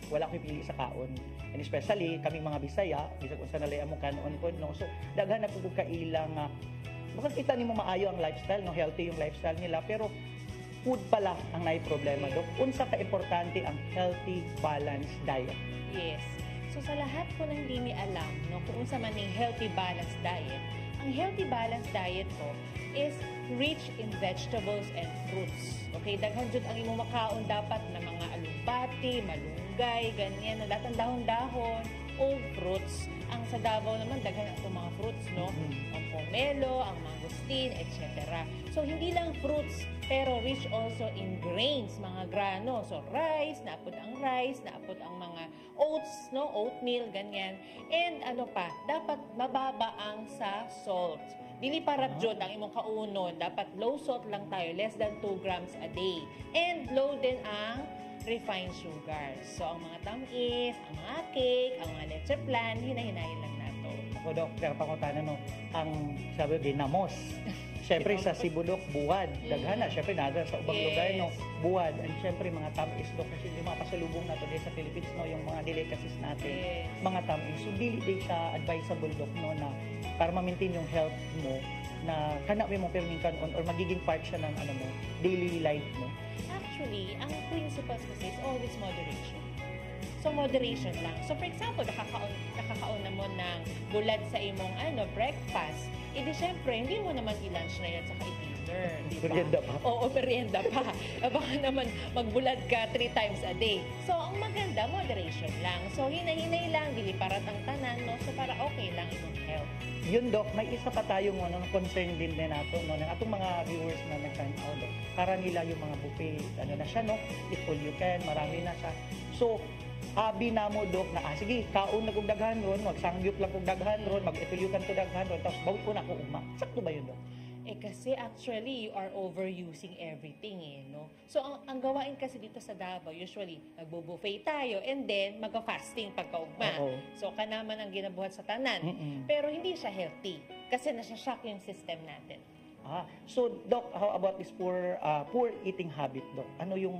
Speaker 3: wala akong pili sa kaon. And especially, kami mga Bisaya, bisag unsa nalay mo kanon po, no? So, daghan na po kailang, baka kita nimo maayo ang lifestyle, no? Healthy yung lifestyle nila, pero food pala ang may problema, Dok. Unsa ka importante ang healthy balanced diet?
Speaker 10: Yes. So sa lahat po ng hindi mi alam, no, kung unsa man yung healthy balanced diet, ang healthy balanced diet po is rich in vegetables and fruits. Okay, daghan jud ang imong makaon dapat na mga alugbati, malunggay, ganyan, no, lahat ng dahon-dahon o fruits. Ang sa Davao naman daghan atong mga fruits, no? Ang pomelo, ang mangosteen, etc. So hindi lang fruits, pero rich also in grains, mga grano. So rice, naapod ang mga oats, no, oatmeal, ganyan. And ano pa, dapat mababa ang sa salt. Dili parab jud ang imong kaunon, dapat low salt lang tayo, less than 2 grams a day. And low din ang refined sugars. So ang mga tamis, ang mga cake, ang mga leche plan, hinahinayin lang nato.
Speaker 3: Ako, Dok, pangutana, no, ang sabi dinamos. Siyempre sa Cebu, Dok, buwad. Daghan na. Siyempre naga sa ubang lugar, no, buwad. And siyempre mga tamis, Dok, kasi yung mga pasalubong nato din sa Philippines, no, yung mga delicacies natin, mga tamis. So dili din siya advisable, Dok, no, na para ma-maintain yung health mo, na kana mo perminkan on or magiging part siya ng ano mo, daily life mo.
Speaker 10: Actually, ang principles kasi is always moderation. So, moderation lang. So, for example, nakakaon na mo ng bulad sa imong breakfast. E di syempre, hindi mo naman i-lunch na yan sa i-dinner.
Speaker 3: Merienda pa?
Speaker 10: Oo, merienda pa. Baka naman magbulad ka 3 times a day. So, ang maganda, moderation lang. So, hinay-hinay lang, dili parat ang tanan, no? So, para okay lang imong health.
Speaker 3: Yun, Dok, may isa pa tayong concern din nato, no, ng atong mga viewers na nag-sign out, Dok. Para nila yung mga buffet, ano na siya, no? Eat all you can, marami na siya. So, abi na mo, Dok, na sige, kaon na kong daghan ron, magsangyup lang kong daghan ron, mag-itulyukan ko daghan ron, tapos bawi ko na ako uma. Sakto ba yun, Dok?
Speaker 10: Kasi actually, you are overusing everything, no? So, ang gawain kasi dito sa Davao, usually, magbo-buffet tayo, and then, mag-fasting pagkaugma. So, kanaman ang ginabuhat sa tanan. Pero hindi siya healthy, kasi nasa-shock yung system natin.
Speaker 3: So, Doc, how about this poor eating habit, Doc? Ano yung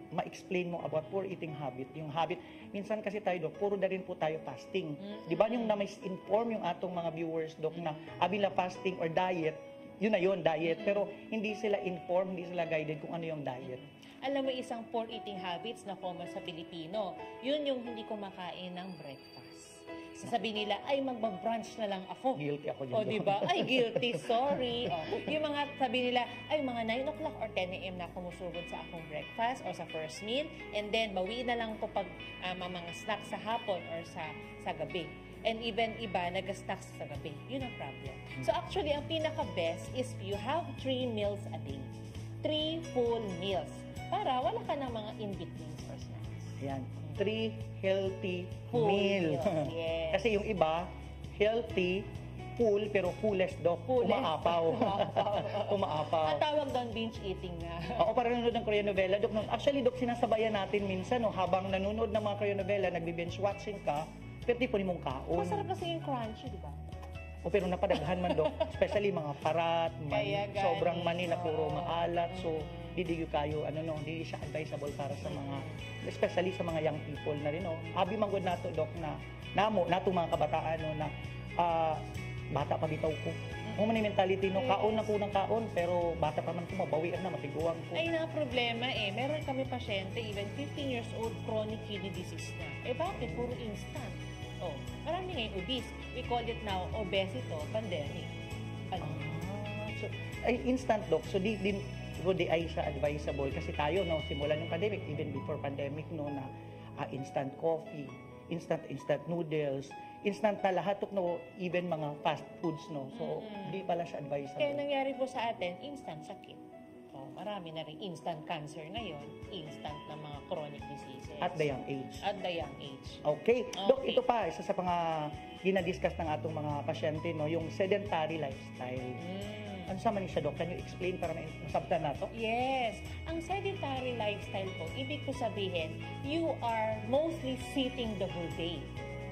Speaker 3: ma-explain mo about poor eating habit? Yung habit, minsan kasi tayo, Doc, puro na rin po tayo fasting. Di ba yung na-misinform yung atong mga viewers, Doc, na abila fasting or diet, yun na yun, diet. Pero hindi sila informed, hindi sila guided kung ano yung diet.
Speaker 10: Alam mo, isang poor eating habits na common sa Pilipino, yun yung hindi kumakain ng breakfast. Sasabihin nila, ay magbabrunch na lang ako.
Speaker 3: Guilty ako dyan.
Speaker 10: O, diba? Ay, guilty, sorry. Yung mga sabi nila, ay mga 9 o'clock or 10 a.m. na kumusugod sa akong breakfast or sa first meal. And then, bawi na lang ko pag mga snacks sa hapon or sa gabi. And even iba, nag-snacks sa gabi. Yun ang problem. So actually, ang pinaka-best is you have 3 meals a day. 3 full meals. Para wala ka ng mga in-betweens or snacks.
Speaker 3: Yan. 3 healthy
Speaker 10: full
Speaker 3: meals.
Speaker 10: Yes.
Speaker 3: Kasi yung iba, healthy, full, pero fullest, Doc. Umaapaw. Umaapaw.
Speaker 10: Ang tawag doon, binge eating na.
Speaker 3: Oo, para nanonood ng Korean novela, Doc. Actually, Doc, sinasabayan natin minsan, no, habang nanonood ng mga Korean novela, nagbe-binge watching ka, pero di po ni mong kaon.
Speaker 10: Masarap kasi yung crunchy, di ba?
Speaker 3: O pero napadaghan man, Doc. Especially mga parat, sobrang mani na puro maalat. So, di kayo, di siya advisable para sa mga, especially sa mga young people na rin, no. Abi manggod nato, Doc, na nato mga kabataan, no, na bata pa bitaw ko. Kung man yung mentality, no, kaon na ko ng kaon, pero bata pa man ko, mabawian na, matiguan ko.
Speaker 10: Ay, na problema meron kami pasyente, even 15 years old, chronic kidney disease na. Bakit? Puro instant. Marami ngayon obese. We call it now obesity pandemic.
Speaker 3: So, ay instant, Doc. So, di ay siya advisable. Kasi tayo, no, simulan ng pandemic, even before pandemic, no, na instant coffee, instant noodles, instant na lahat, no, even mga fast foods, no. So, di pala siya advisable.
Speaker 10: Kaya nangyari po sa atin, instant sakit. Marami na rin instant cancer ngayon, instant na mga chronic diseases.
Speaker 3: At the young age.
Speaker 10: At the young age.
Speaker 3: Okay. Dok, ito pa, isa sa mga ginadiscuss ng atong mga pasyente, no, yung sedentary lifestyle. Ano sa man siya, Doc? Can you explain para masabtan na to?
Speaker 10: Yes. Ang sedentary lifestyle po, ibig ko sabihin, you are mostly sitting the whole day.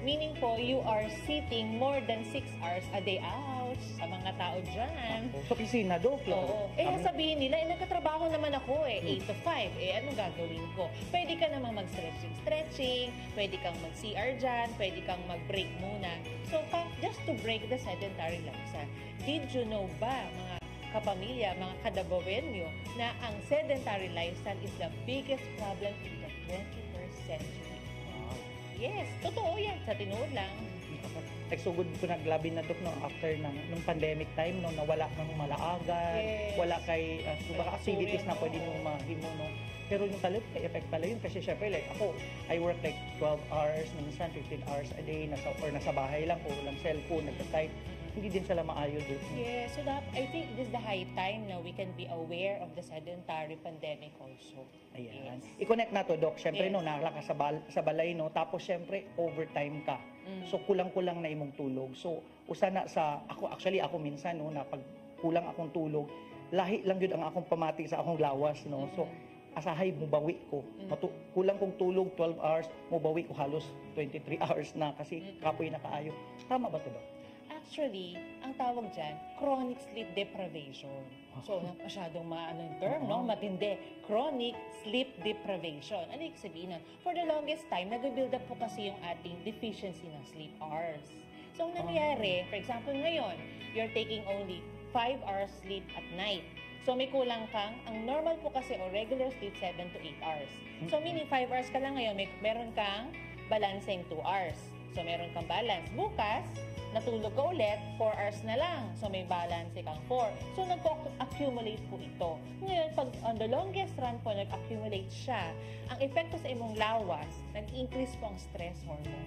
Speaker 10: Meaning po, you are sitting more than 6 hours a day out sa mga tao dyan.
Speaker 3: So, opisina, Doc.
Speaker 10: Oo. Sabihin nila, nagkatrabaho naman ako 8 to 5. Anong gagawin ko? Pwede ka naman mag-stretching, pwede kang mag-CR dyan, pwede kang mag-break muna. So, just to break the sedentary lifestyle. Did you know ba, mga kapamilya, mga kadabawenyo, na ang sedentary lifestyle is the biggest problem in the 21st century? Yes, totoo yan. Sa tinuod lang.
Speaker 3: Nagsugod ko naglabi na, Dok, no, after nung pandemic time, no, nawala ng malaagan, wala kay activities na pwede nung mahimo, no. Pero yung talent, may effect pala yun. Kasi syempre, like ako, I work like 12 hours, minsan 15 hours a day, nasa bahay lang, o lang cellphone, nagka-type. Hindi din sila maayo doon.
Speaker 10: Yeah, so that, I think this is the high time na we can be aware of the sedentary pandemic also.
Speaker 3: Ayan.
Speaker 10: Yes.
Speaker 3: I-connect na to, Doc. Siyempre, no, nakaka sa balay, no, tapos siyempre, overtime ka. So, kulang-kulang na imong tulog. So, usa na sa, ako minsan, no, na pag kulang akong tulog, lahi lang yun ang akong pamati sa akong lawas, no. So, asahay, mubawi ko. Kulang kong tulog, 12 hours, mubawi ko halos 23 hours na kasi kapoy na kaayo. Tama ba to, Doc?
Speaker 10: Actually, ang tawag dyan, chronic sleep deprivation. So, masyadong yung term, no? Matindi. Chronic sleep deprivation. Ano yung sabihin nun? For the longest time, nag-build up po kasi yung ating deficiency ng sleep hours. So, ang nangyari, for example, ngayon, you're taking only 5 hours sleep at night. So, may kulang kang, ang normal po kasi o regular sleep, 7 to 8 hours. So, meaning 5 hours ka lang ngayon, meron kang balancing 2 hours. So, meron kang balance. Bukas, natulog ka ulit, 4 hours na lang. So, may balance kang 4. So, nag-accumulate po ito. Ngayon, pag on the longest run po, nag-accumulate siya, ang epekto sa imong lawas, nag-increase po ang stress hormone.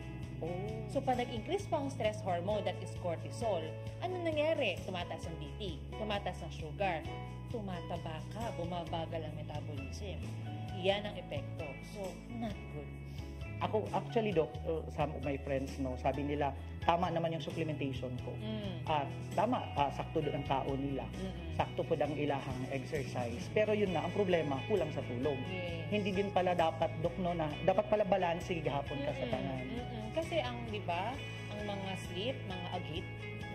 Speaker 10: So, pag nag-increase po ang stress hormone, that is cortisol, ano nangyari? Tumataas ang BP, tumataas ang sugar, tumataba ka, bumabagal ang metabolism. Yan ang epekto. So, not good.
Speaker 3: Ako, actually, Doc, some of my friends, no, sabi nila, tama naman yung supplementation ko. At tama, sakto doon ang kaon nila. Sakto po ang ilahang exercise. Pero yun na, ang problema, kulang sa tulog. Hindi din pala dapat, Doc, no, na dapat pala balanse gahapon ka sa tanan.
Speaker 10: Kasi ang, di ba, ang mga sleep, mga agit,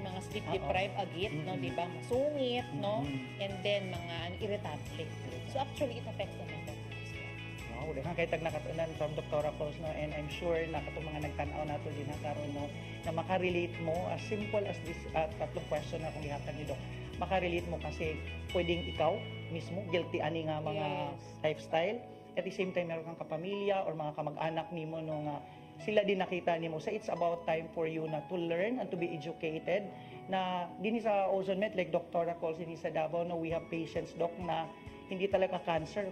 Speaker 10: mga sleep deprived agit, no, di ba, masungit, no, and then mga irritable. So actually, it affects the mental.
Speaker 3: Wow, dahil kay tag nakatunan from Dr. Coles, no, and I'm sure na katong mga nagtanaw nato din karon, no, na makarelate mo as simple as this tatlong question na akong gihatag ni Doc. Makarelate mo kasi pwedeng ikaw mismo guilty ani nga mga lifestyle. At the same time meron kang kapamilya or mga kamag-anak nimo no nga sila din nakita nimo. So it's about time for you na to learn and to be educated na din sa Ozone Med, like Dr. Coles din sa Davao, no, we have patients, Doc, na hindi talaga cancer.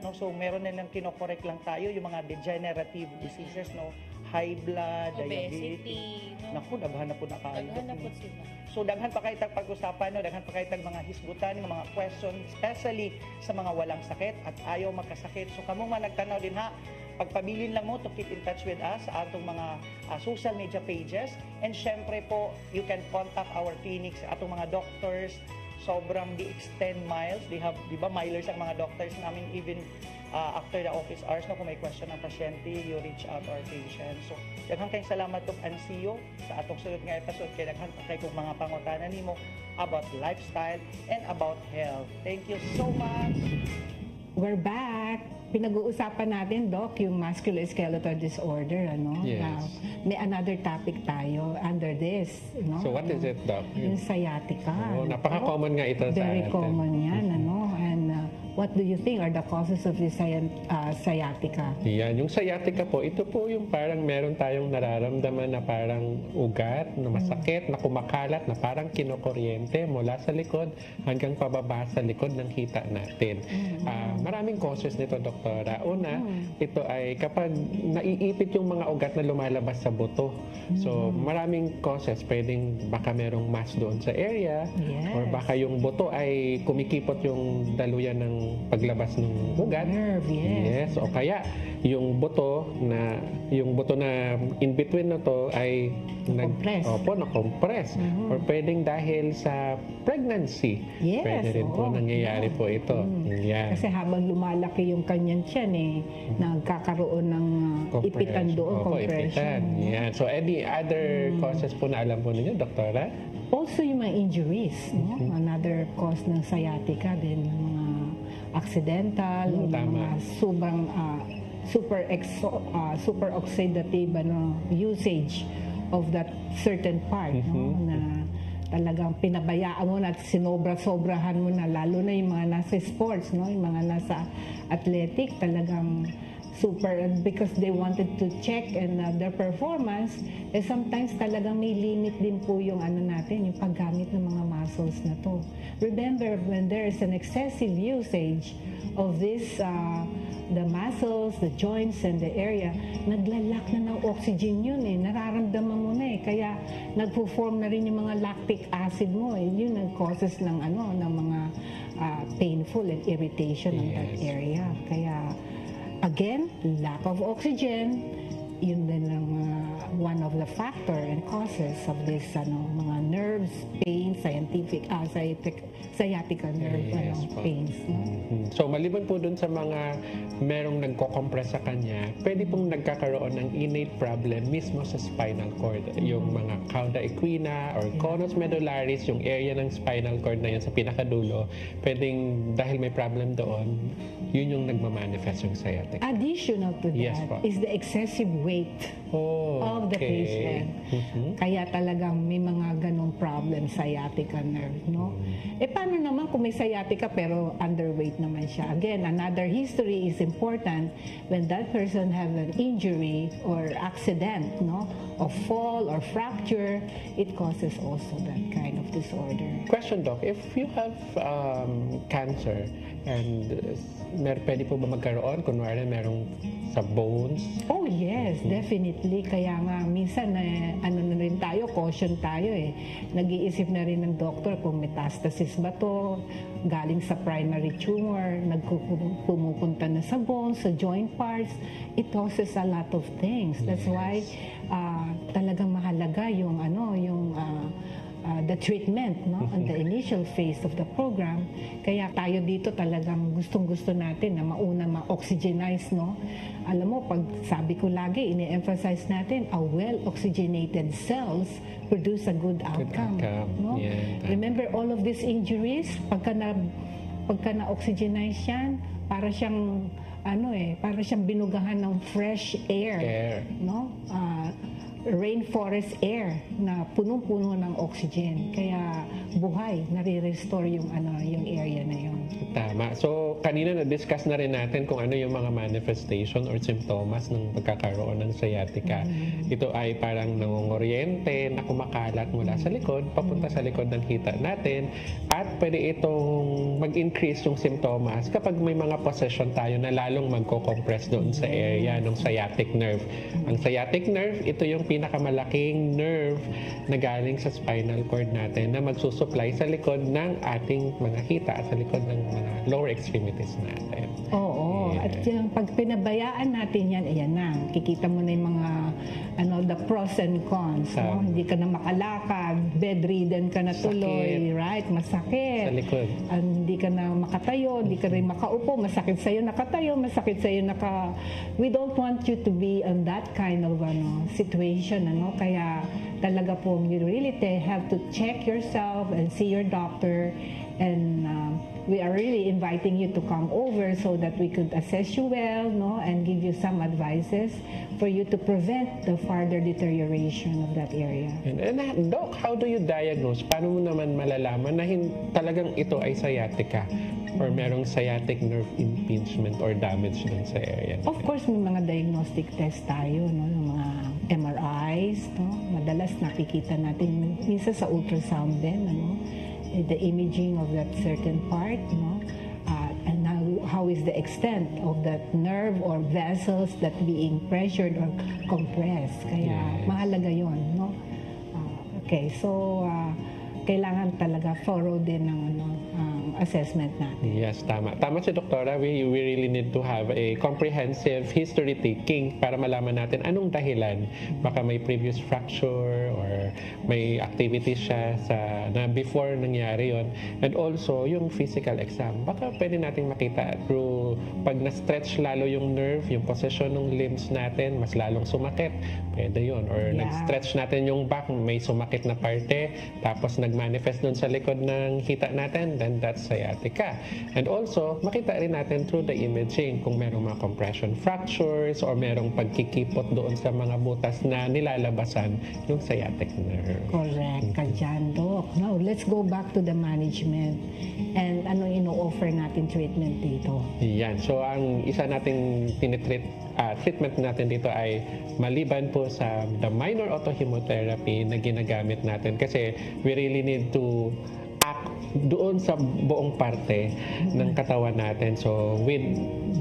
Speaker 3: No, so meron na lang kino-correct lang tayo yung mga degenerative diseases, no, high blood,
Speaker 10: obesity,
Speaker 3: diabetes. Naku, daghan na po na kayo.
Speaker 10: Daghan na po sila.
Speaker 3: So daghan pa kayo pag-usapan, no, daghan pa kayo mga hisgutan, mga questions, especially sa mga walang sakit at ayaw magkasakit. So kamo man nagtanaw din ha, pagpabilin lang mo to keep in touch with us sa atong mga social media pages. And syempre po, you can contact our clinics, atong mga doctors. Sobrang di-extend miles. They have, di ba, milers ang mga doctors namin even after the office hours, no, kung may question ng pasyente, you reach out to our patient. So, daghang kayong salamat, Doc, and see you sa atong sunod nga episode. Kaya daghang kay kong mga pangutanan nimo about lifestyle and about health. Thank you so much.
Speaker 4: We're back. Pinag-uusapan natin, Doc, yung musculoskeletal disorder, ano?
Speaker 5: Yes.
Speaker 4: Now, may another topic tayo under this, no?
Speaker 5: So what is it, Doc?
Speaker 4: Yung sciatica.
Speaker 5: Oh, napaka-common nga ito sa atin.
Speaker 4: Very common yan, ano? And what do you think are the causes of this sciatica?
Speaker 5: Yan, yung sciatica po, ito po yung parang meron tayong nararamdaman na parang ugat, na masakit, na kumakalat, na parang kinokuryente mula sa likod hanggang pababa sa likod ng hita natin. Maraming causes nito, Doktora. Una, ito ay kapag naiipit yung mga ugat na lumalabas sa buto. So, maraming causes. Pwedeng baka merong mass doon sa area, or baka yung buto ay kumikipot yung daluyan ng yung paglabas ng ugat.
Speaker 4: Nerve, yes.
Speaker 5: Yes, o kaya yung buto na in between na to ay na-compress. Or pwedeng dahil sa pregnancy.
Speaker 4: Yes,
Speaker 5: pwede rin po nangyayari po ito. Yan.
Speaker 4: Kasi habang lumalaki yung kanyang tiyan nagkakaroon ng ipitan doon, compression.
Speaker 5: Yan. So any other causes po na alam po ninyo, Doktora?
Speaker 4: Also yung mga injuries, another cause ng sciatica din, mga accidental, mga sobrang super oxidative usage of that certain part, na talagang pinabayaan mo na at sinobra-sobrahan mo na, lalo na yung mga nasa sports, yung mga nasa athletic, talagang super, because they wanted to check and their performance, sometimes talagang may limit din po yung natin, yung paggamit ng mga muscles na to. Remember, when there is an excessive usage of this, the muscles, the joints, and the area, naglalak na ng oxygen yun nararamdaman mo na kaya nagpo-form na rin yung mga lactic acid mo yun ang causes ng ng mga painful and irritation in that area. Kaya again, lack of oxygen, yun din ang one of the factor and causes of this mga nerves, pain, sciatica nerve pains.
Speaker 5: So maliban po dun sa mga merong nagko-compress sa kanya, pwede pong nagkakaroon ng innate problem mismo sa spinal cord. Yung mga cauda equina or conus medullaris, yung area ng spinal cord na yun sa pinakadulo, pwedeng dahil may problem doon, yun yung nagmamanifest yung sciatica.
Speaker 4: Additional to that is the excessive weight of the patient. Kaya talagang may mga ganong problem, sciatica nerve, paano naman kung may sciatica pero underweight naman siya? Again, another history is important. When that person have an injury or accident, of fall or fracture, it causes also that kind of disorder.
Speaker 5: Question, Doc, if you have cancer and pwede po ba magkaroon, kunwari merong sa bones?
Speaker 4: Oh yes, definitely. Kaya nga minsan na rin tayo, caution tayo Nag-iisip na rin ng doktor kung metastasis ba to, galing sa primary tumor, pumupunta na sa bones, sa joint parts. It causes a lot of things. That's why talagang mahalaga yung the treatment on the initial phase of the program. Kaya tayo dito talagang gustong-gusto natin na mauna ma-oxygenize, Alam mo, pag sabi ko lagi, ini-emphasize natin, a well-oxygenated cells produce a good outcome. Remember all of these injuries, pagka na-oxygenize yan, para siyang para siyang binugahan ng fresh air. Rainforest air na punong-puno ng oxygen. Kaya buhay, nare-restore yung area na yun.
Speaker 5: Tama. So, kanina na-discuss na rin natin kung ano yung mga manifestation or symptoms ng pagkakaroon ng sciatica. Ito ay parang nangunguryente na kumakalat mula sa likod, papunta sa likod ng hita natin, at pwede itong mag-increase yung symptoms kapag may mga possession tayo na lalong magko-compress doon sa area ng sciatic nerve. Ang sciatic nerve, ito yung pinakamalaking nerve na galing sa spinal cord natin na magsusupply sa likod ng ating mga hita at sa likod ng mga lower extremities natin.
Speaker 4: Oo. At yung pag pinabayaan natin yan, ayan na. Kikita mo na yung mga the pros and cons. Hindi ka na makalakad, bedridden ka na tuloy, right? Masakit.
Speaker 5: Sa likod.
Speaker 4: Hindi ka na makatayo, hindi ka rin makaupo, masakit sa'yo nakatayo, masakit sa'yo We don't want you to be in that kind of situation. Kaya talaga po, you really have to check yourself and see your doctor, and we are really inviting you to come over so that we could assess you well, and give you some advices for you to prevent the further deterioration of that area.
Speaker 5: And Doc, how do you diagnose? Paano mo naman malalaman na talagang ito ay sciatica or merong sciatic nerve impingement or damage dun sa area?
Speaker 4: Of course, may mga diagnostic test tayo, yung mga MRIs, madalas nakikita natin minsan sa ultrasound din, the imaging of that certain part, and how is the extent of that nerve or vessels that being pressured or compressed. Kaya mahalaga yun, Okay, so kailangan talaga thorough din ng assessment natin.
Speaker 5: Yes, tama. Tama si Doktora. We really need to have a comprehensive history taking para malaman natin anong dahilan. Baka may previous fracture or may activity siya na before nangyari yon. And also, yung physical exam. Baka pwede natin makita through pag na-stretch lalo yung nerve, yung position ng limbs natin, mas lalong sumakit. Pwede yun. Or nag-stretch natin yung back, may sumakit na parte, tapos nag-manifest dun sa likod ng hita natin, then that's sciatica. And also, makita rin natin through the imaging kung merong mga compression fractures or merong pagkikipot doon sa mga butas na nilalabasan yung sciatic nerve.
Speaker 4: Correct. Ka dyan, Doc. Now, let's go back to the management and ano ino-offer natin treatment dito.
Speaker 5: Yan. So, ang isa nating treatment natin dito ay maliban po sa the minor autohemotherapy na ginagamit natin kasi we really need to act doon sa buong parte ng katawan natin. So, with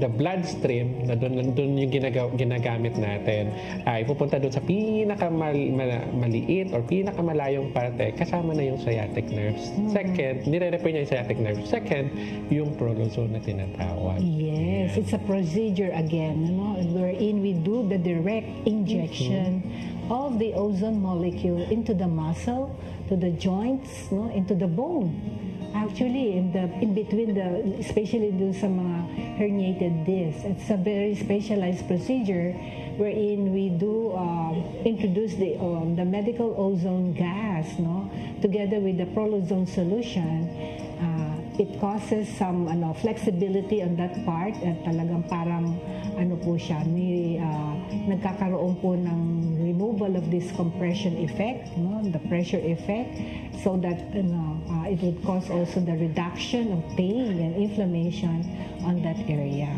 Speaker 5: the bloodstream na doon yung ginagamit natin ay pupunta doon sa pinakamaliit or pinakamalayong parte kasama na yung sciatic nerves. Second, nire-repair niya yung sciatic nerves. Second, yung prolozone na tinatawag.
Speaker 4: Yes, it's a procedure again, wherein we do the direct injection of the ozone molecule into the muscle, to the joints, into the bone. Actually, in between especially dun sa mga herniated discs, it's a very specialized procedure wherein we do introduce the medical ozone gas, together with the prolozone solution. It causes some flexibility on that part at talagang parang po siya, nagkakaroon po ng removal of this compression effect, the pressure effect, so that it would cause also the reduction of pain and inflammation on that area.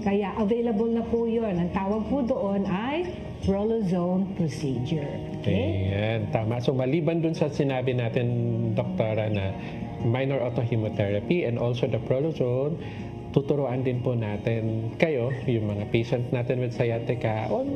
Speaker 4: Kaya available na po yun. Ang tawag po doon ay prolozone procedure. Okay?
Speaker 5: Ayan, tama. So maliban dun sa sinabi natin, Doktora, na minor autohemotherapy and also the prolozone, tuturuan din po natin kayo, yung mga patients natin with sciatica, on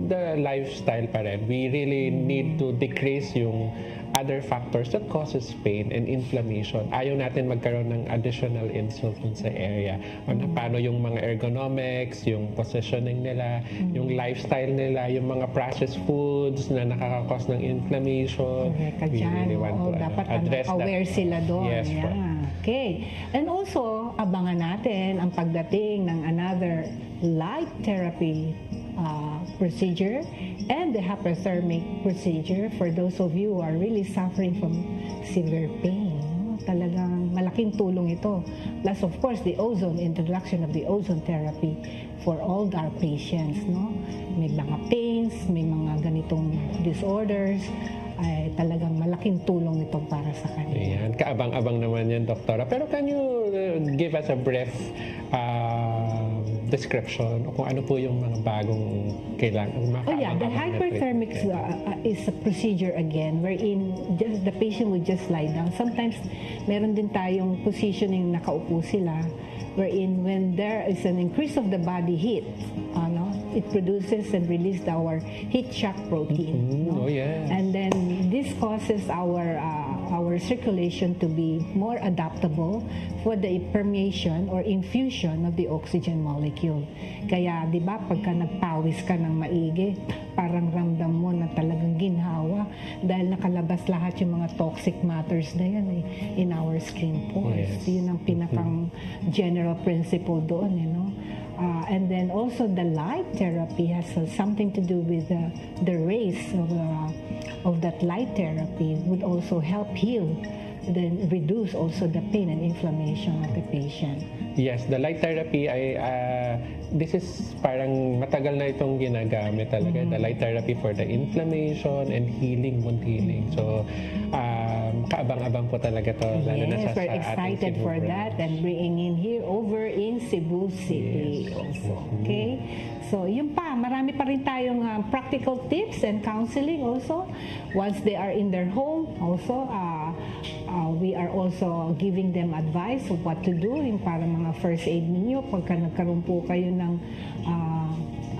Speaker 5: the lifestyle pa rin. We really need to decrease yung other factors that causes pain and inflammation. Ayaw natin magkaroon ng additional insult sa area. O na paano yung mga ergonomics, yung positioning nila, yung lifestyle nila, yung mga processed foods na nakakakos ng inflammation.
Speaker 4: We really want to address that. Aware sila doon.
Speaker 5: Yes,
Speaker 4: Okay. And also, abangan natin ang pagdating ng another light therapy procedure and the hyperthermic procedure for those of you who are really suffering from severe pain. Talagang malaking tulong ito. Plus, of course, the introduction of the ozone therapy for all our patients. May mga pains, may mga ganitong disorders, ay talagang malaking tulong ito para sa kanila.
Speaker 5: Ayan, kaabang-abang naman yan, Doktora. Pero can you give us a brief description o kung ano po yung mga bagong kailangan makaabang?
Speaker 4: The hyperthermic is a procedure again wherein the patient would just lie down. Sometimes meron din tayong positioning nakaupo sila wherein when there is an increase of the body heat, it produces and releases our heat shock protein. And then this causes our circulation to be more adaptable for the permeation or infusion of the oxygen molecule. Kaya, di ba, pagka nagpawis ka ng maigi, parang ramdam mo na talagang ginhawa dahil nakalabas lahat yung mga toxic matters na yan in our skin pores. Yun ang pinakang general principle doon, and then also the light therapy has something to do with the rays of that light therapy would also help heal, then reduce also the pain and inflammation of the patient.
Speaker 5: Yes, the light therapy this is parang matagal na itong ginagamit talaga. The light therapy for the inflammation and healing, wound healing. So, kaabang-abang po talaga to. Lalo na sa
Speaker 4: we're excited for that and bringing in here over in Cebu City also. Okay? So, yun pa. Marami pa rin tayong practical tips and counseling also. Once they are in their home, also, we are also giving them advice of what to do, yung para mga first aid ninyo pagka nagkaroon po kayo ng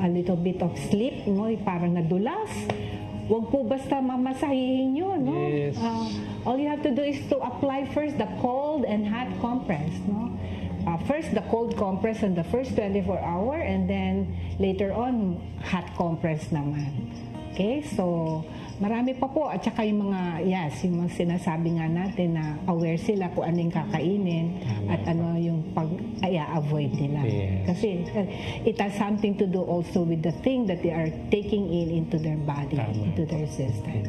Speaker 4: a little bit of sleep, parang nadulas, wag po basta mamasahihin yun, no?
Speaker 5: Yes.
Speaker 4: All you have to do is to apply first the cold and hot compress, no? First the cold compress in the first 24 hour, and then later on hot compress naman. Okay, so marami pa po, at saka yung mga yung mga sinasabi nga natin na aware sila kung anong kakainin at ano yung avoid nila.
Speaker 5: Yes.
Speaker 4: Kasi it has something to do also with the thing that they are taking into their body, into their system.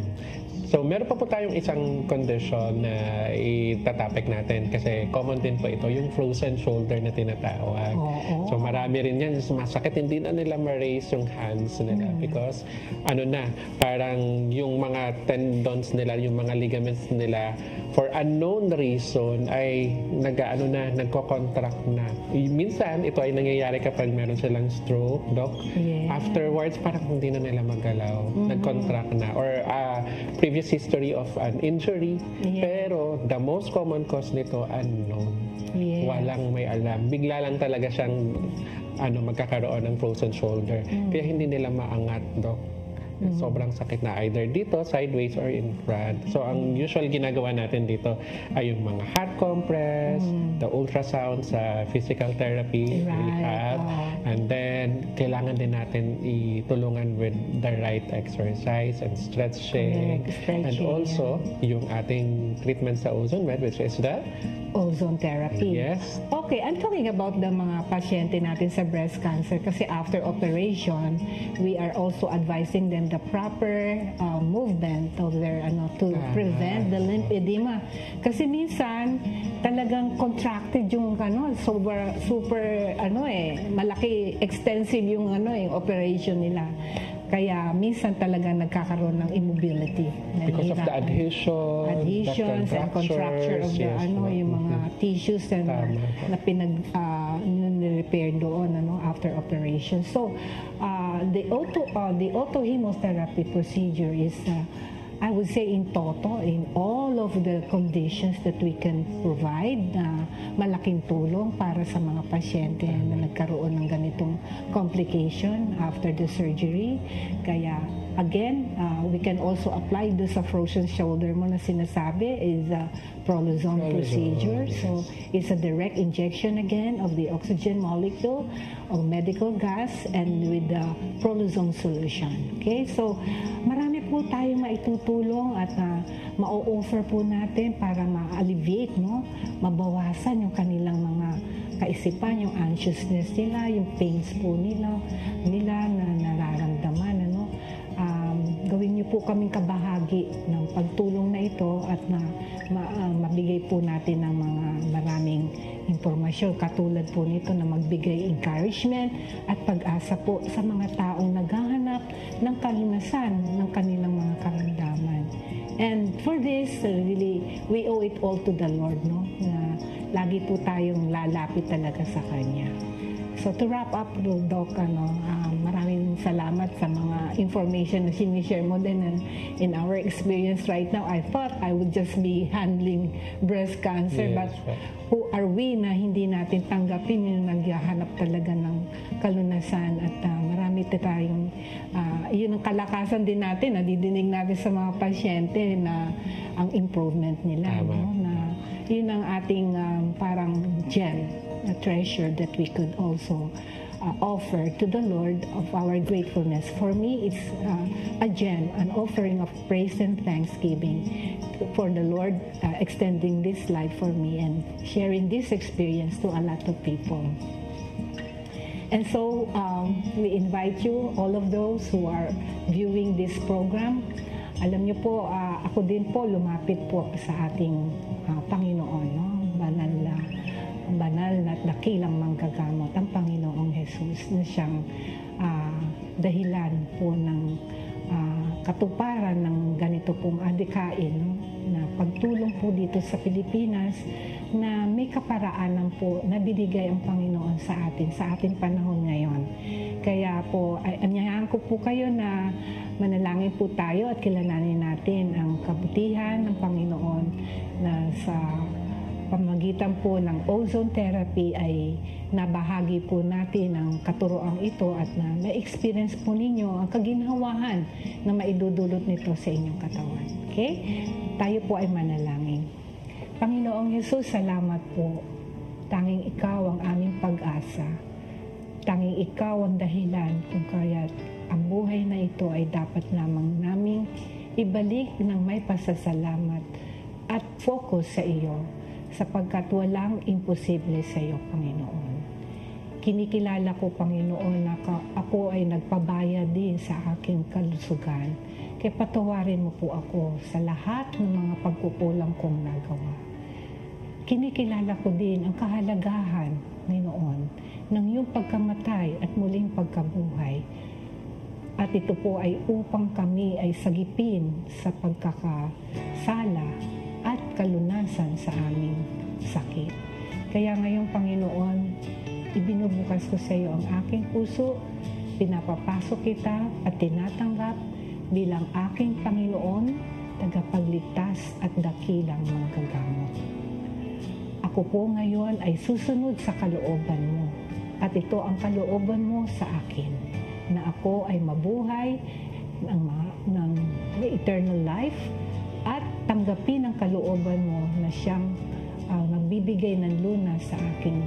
Speaker 5: So, meron pa po tayong isang condition na itatopic natin kasi common din po ito, yung frozen shoulder na tinatawag. So, marami rin yan. Masakit, hindi na nila ma-raise yung hands nila because parang yung mga tendons nila, yung mga ligaments nila, for unknown reason ay nagko-contract na. Minsan, ito ay nangyayari kapag meron silang stroke, Doc.
Speaker 4: Yes.
Speaker 5: Afterwards, parang hindi na nila magalaw. Nag-contract na. Or previous history of an injury. Pero the most common cause nito, unknown. Walang may alam. Bigla lang talaga siyang magkakaroon ng frozen shoulder. Kaya hindi nila maangat, Doc. Sobrang sakit na either dito, sideways, or in front. So, ang usual ginagawa natin dito ay yung mga hot compress, the ultrasound sa physical therapy rehab, and then kailangan din natin itulungan with the right exercise and stretching. And also, yung ating treatment sa ozone med, which is the
Speaker 4: ozone therapy.
Speaker 5: Yes.
Speaker 4: Okay, I'm talking about the mga pasyente natin sa breast cancer kasi after operation, we are also advising them the proper movement of their to prevent the lymphedema. Kasi minsan talagang contracted yung super malaki, extensive yung yung operation nila. Kaya minsan talaga nagkakaroon ng immobility.
Speaker 5: Because of the
Speaker 4: adhesions and contracture of the yung mga tissues na repair doon after operation. So the autohemotherapy procedure is I would say in total, in all of the conditions that we can provide, malaking tulong para sa mga pasyente na nagkaroon ng ganitong complication after the surgery. Kaya again, we can also apply this sa frozen shoulder mo na sinasabi is a prolozone procedure. So it's a direct injection again of the oxygen molecule of medical gas and with the prolozone solution. Okay, so marami po tayong maitutulong at ma-offer po natin para ma-alleviate, mabawasan yung kanilang mga kaisipan, yung anxiousness nila, yung pains po nila na nararamdaman. Gawin niyo po kaming kabahagi ng pagtulong na ito at mabigay po natin ng mga maraming impormasyon katulad po nito na magbigay encouragement at pag-asa po sa mga taong naghahanap ng kalunasan ng kanilang mga karamdaman. And for this, really, we owe it all to the Lord, na lagi po tayong lalapit talaga sa Kanya. So to wrap up, Doc, maraming salamat sa mga information na sinishare mo din in our experience right now. I thought I would just be handling breast cancer, but who are we na hindi natin tanggapin yung naghahanap talaga ng kalunasan at marami tayong yun ang kalakasan din natin, nadidinig natin sa mga pasyente na ang improvement nila, na yun ang ating parang gem, a treasure that we could also offer to the Lord of our gratefulness. For me, it's a gem, an offering of praise and thanksgiving for the Lord extending this life for me and sharing this experience to a lot of people. And so, we invite you, all of those who are viewing this program, alam niyo po, ako din po, lumapit po sa ating Panginoon, banal na dakilang manggagamot, ang Panginoong Jesus, na siyang dahilan po ng katuparan ng ganito pong adikain, na pagtulong po dito sa Pilipinas, na may kaparaanan po na binigay ang Panginoon sa ating panahon ngayon. Kaya po, anyayahan ko po kayo na manalangin po tayo at kilalanin natin ang kabutihan ng Panginoon na sa pamagitan po ng ozone therapy ay nabahagi po natin ang katuroang ito at na-experience po ninyo ang kaginhawahan na maidudulot nito sa inyong katawan. Okay? Tayo po ay manalangin. Panginoong Hesus, salamat po. Tanging ikaw ang aming pag-asa. Tanging ikaw ang dahilan kung kaya't ang buhay na ito ay dapat lamang naming ibalik ng may pasasalamat at focus sa iyo sapagkat walang imposible sa iyo, Panginoon. Kinikilala ko, Panginoon, na ako ay nagpabaya din sa aking kalusugan. Kaya patawarin mo po ako sa lahat ng mga pagkukulang kong nagawa. Kinikilala ko din ang kahalagahan, Panginoon, ng iyong pagkamatay at muling pagkabuhay. At ito po ay upang kami ay sagipin sa pagkakasala at kalunasan sa aming sakit. Kaya ngayong Panginoon, ibinubukas ko sa iyo ang aking puso, pinapapasok kita at tinatanggap bilang aking Panginoon, tagapagligtas at dakilang manggagamot. Ako po ngayon ay susunod sa kalooban mo at ito ang kalooban mo sa akin, na ako ay mabuhay ng eternal life at tanggapin ang kalooban mo na siyang nagbibigay ng lunas sa aking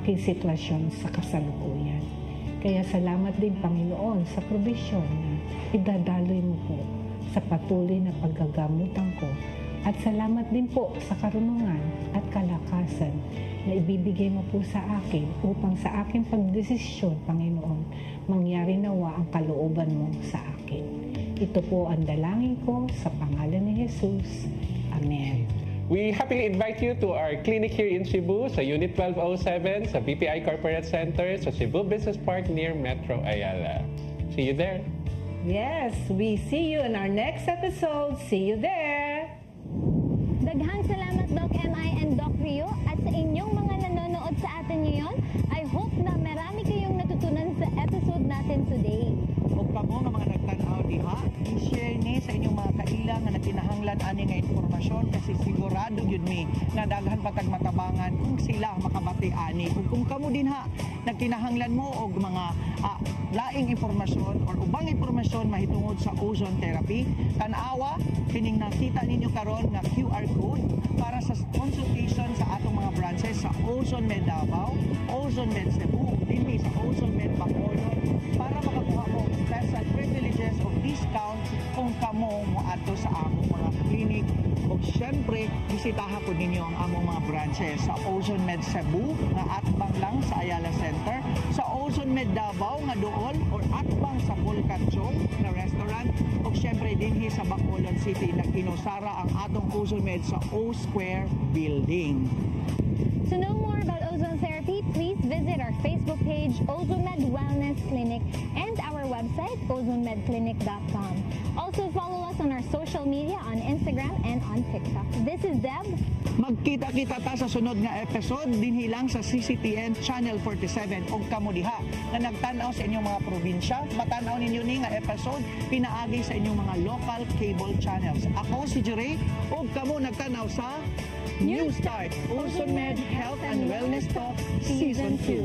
Speaker 4: sitwasyon sa kasalukuyan. Kaya salamat din, Panginoon, sa probisyon na idadaloy mo po sa patuloy na paggagamutan ko. At salamat din po sa karunungan at kalakasan na ibibigay mo po sa akin upang sa aking pagdesisyon, Panginoon, mangyari nawa ang kalooban mo sa akin. Ito po ang dalangin ko sa pangalan ni Jesus. Amen.
Speaker 5: We happily invite you to our clinic here in Cebu sa Unit 1207 sa BPI Corporate Center sa Cebu Business Park near Metro Ayala. See you there.
Speaker 4: Yes, we see you in our next episode. See you there.
Speaker 2: Daghang salamat Doc MI and Doc Rio at sa inyong mga nanonood sa atin ngayon. I hope na marami kayong natutunan sa episode natin today.
Speaker 3: Huwag pa mo nga mga nagtanaw diha, i-share ni sa inyong mga kailang na nakinahanglan ani nga informasyon kasi sigurado yun mi na daghan patag matabangan kung sila makabati ani. Kung kamo din ha, nagkinahanglan mo og mga laing informasyon or ubang informasyon mahitungod sa ozone therapy, tanawa kining nakita ninyo karon nga QR code para sa consultation sa atong mga branches sa Ozone Med Davao, Ozone Med Cebu, dinhi sa Ozone Med Bacolod para makakuha mo special privileges o discount kung kamo mo ato sa among mga clinic. O syempre, bisitahan po ninyo ang among mga branches sa Ozone Med Cebu nga atbang lang sa Ayala Center, sa Ozone Med Davao nga dool or atbang sa Volcatchong na restaurant, o syempre dinhi sa Bacolod City na kinusara ang atong Ozone Med sa O Square Building.
Speaker 2: To know more about ozone therapy, please visit our Facebook page, Ozone Med Wellness Clinic, and our website, ozonmedclinic.com. Also follow us on our social media on Instagram and on TikTok. This is Deb.
Speaker 3: Magkita-kita ta sa sunod nga episode dinhi lang sa CCTN Channel 47 og kamo diha nga nagtan-aw sa inyong mga probinsya, matan-aw ninyo ni nga episode pinaagi sa inyong mga local cable channels. Ako si Jere og kamo nagtan-aw sa New Start Ozone Med Health and Wellness Talk Season 2.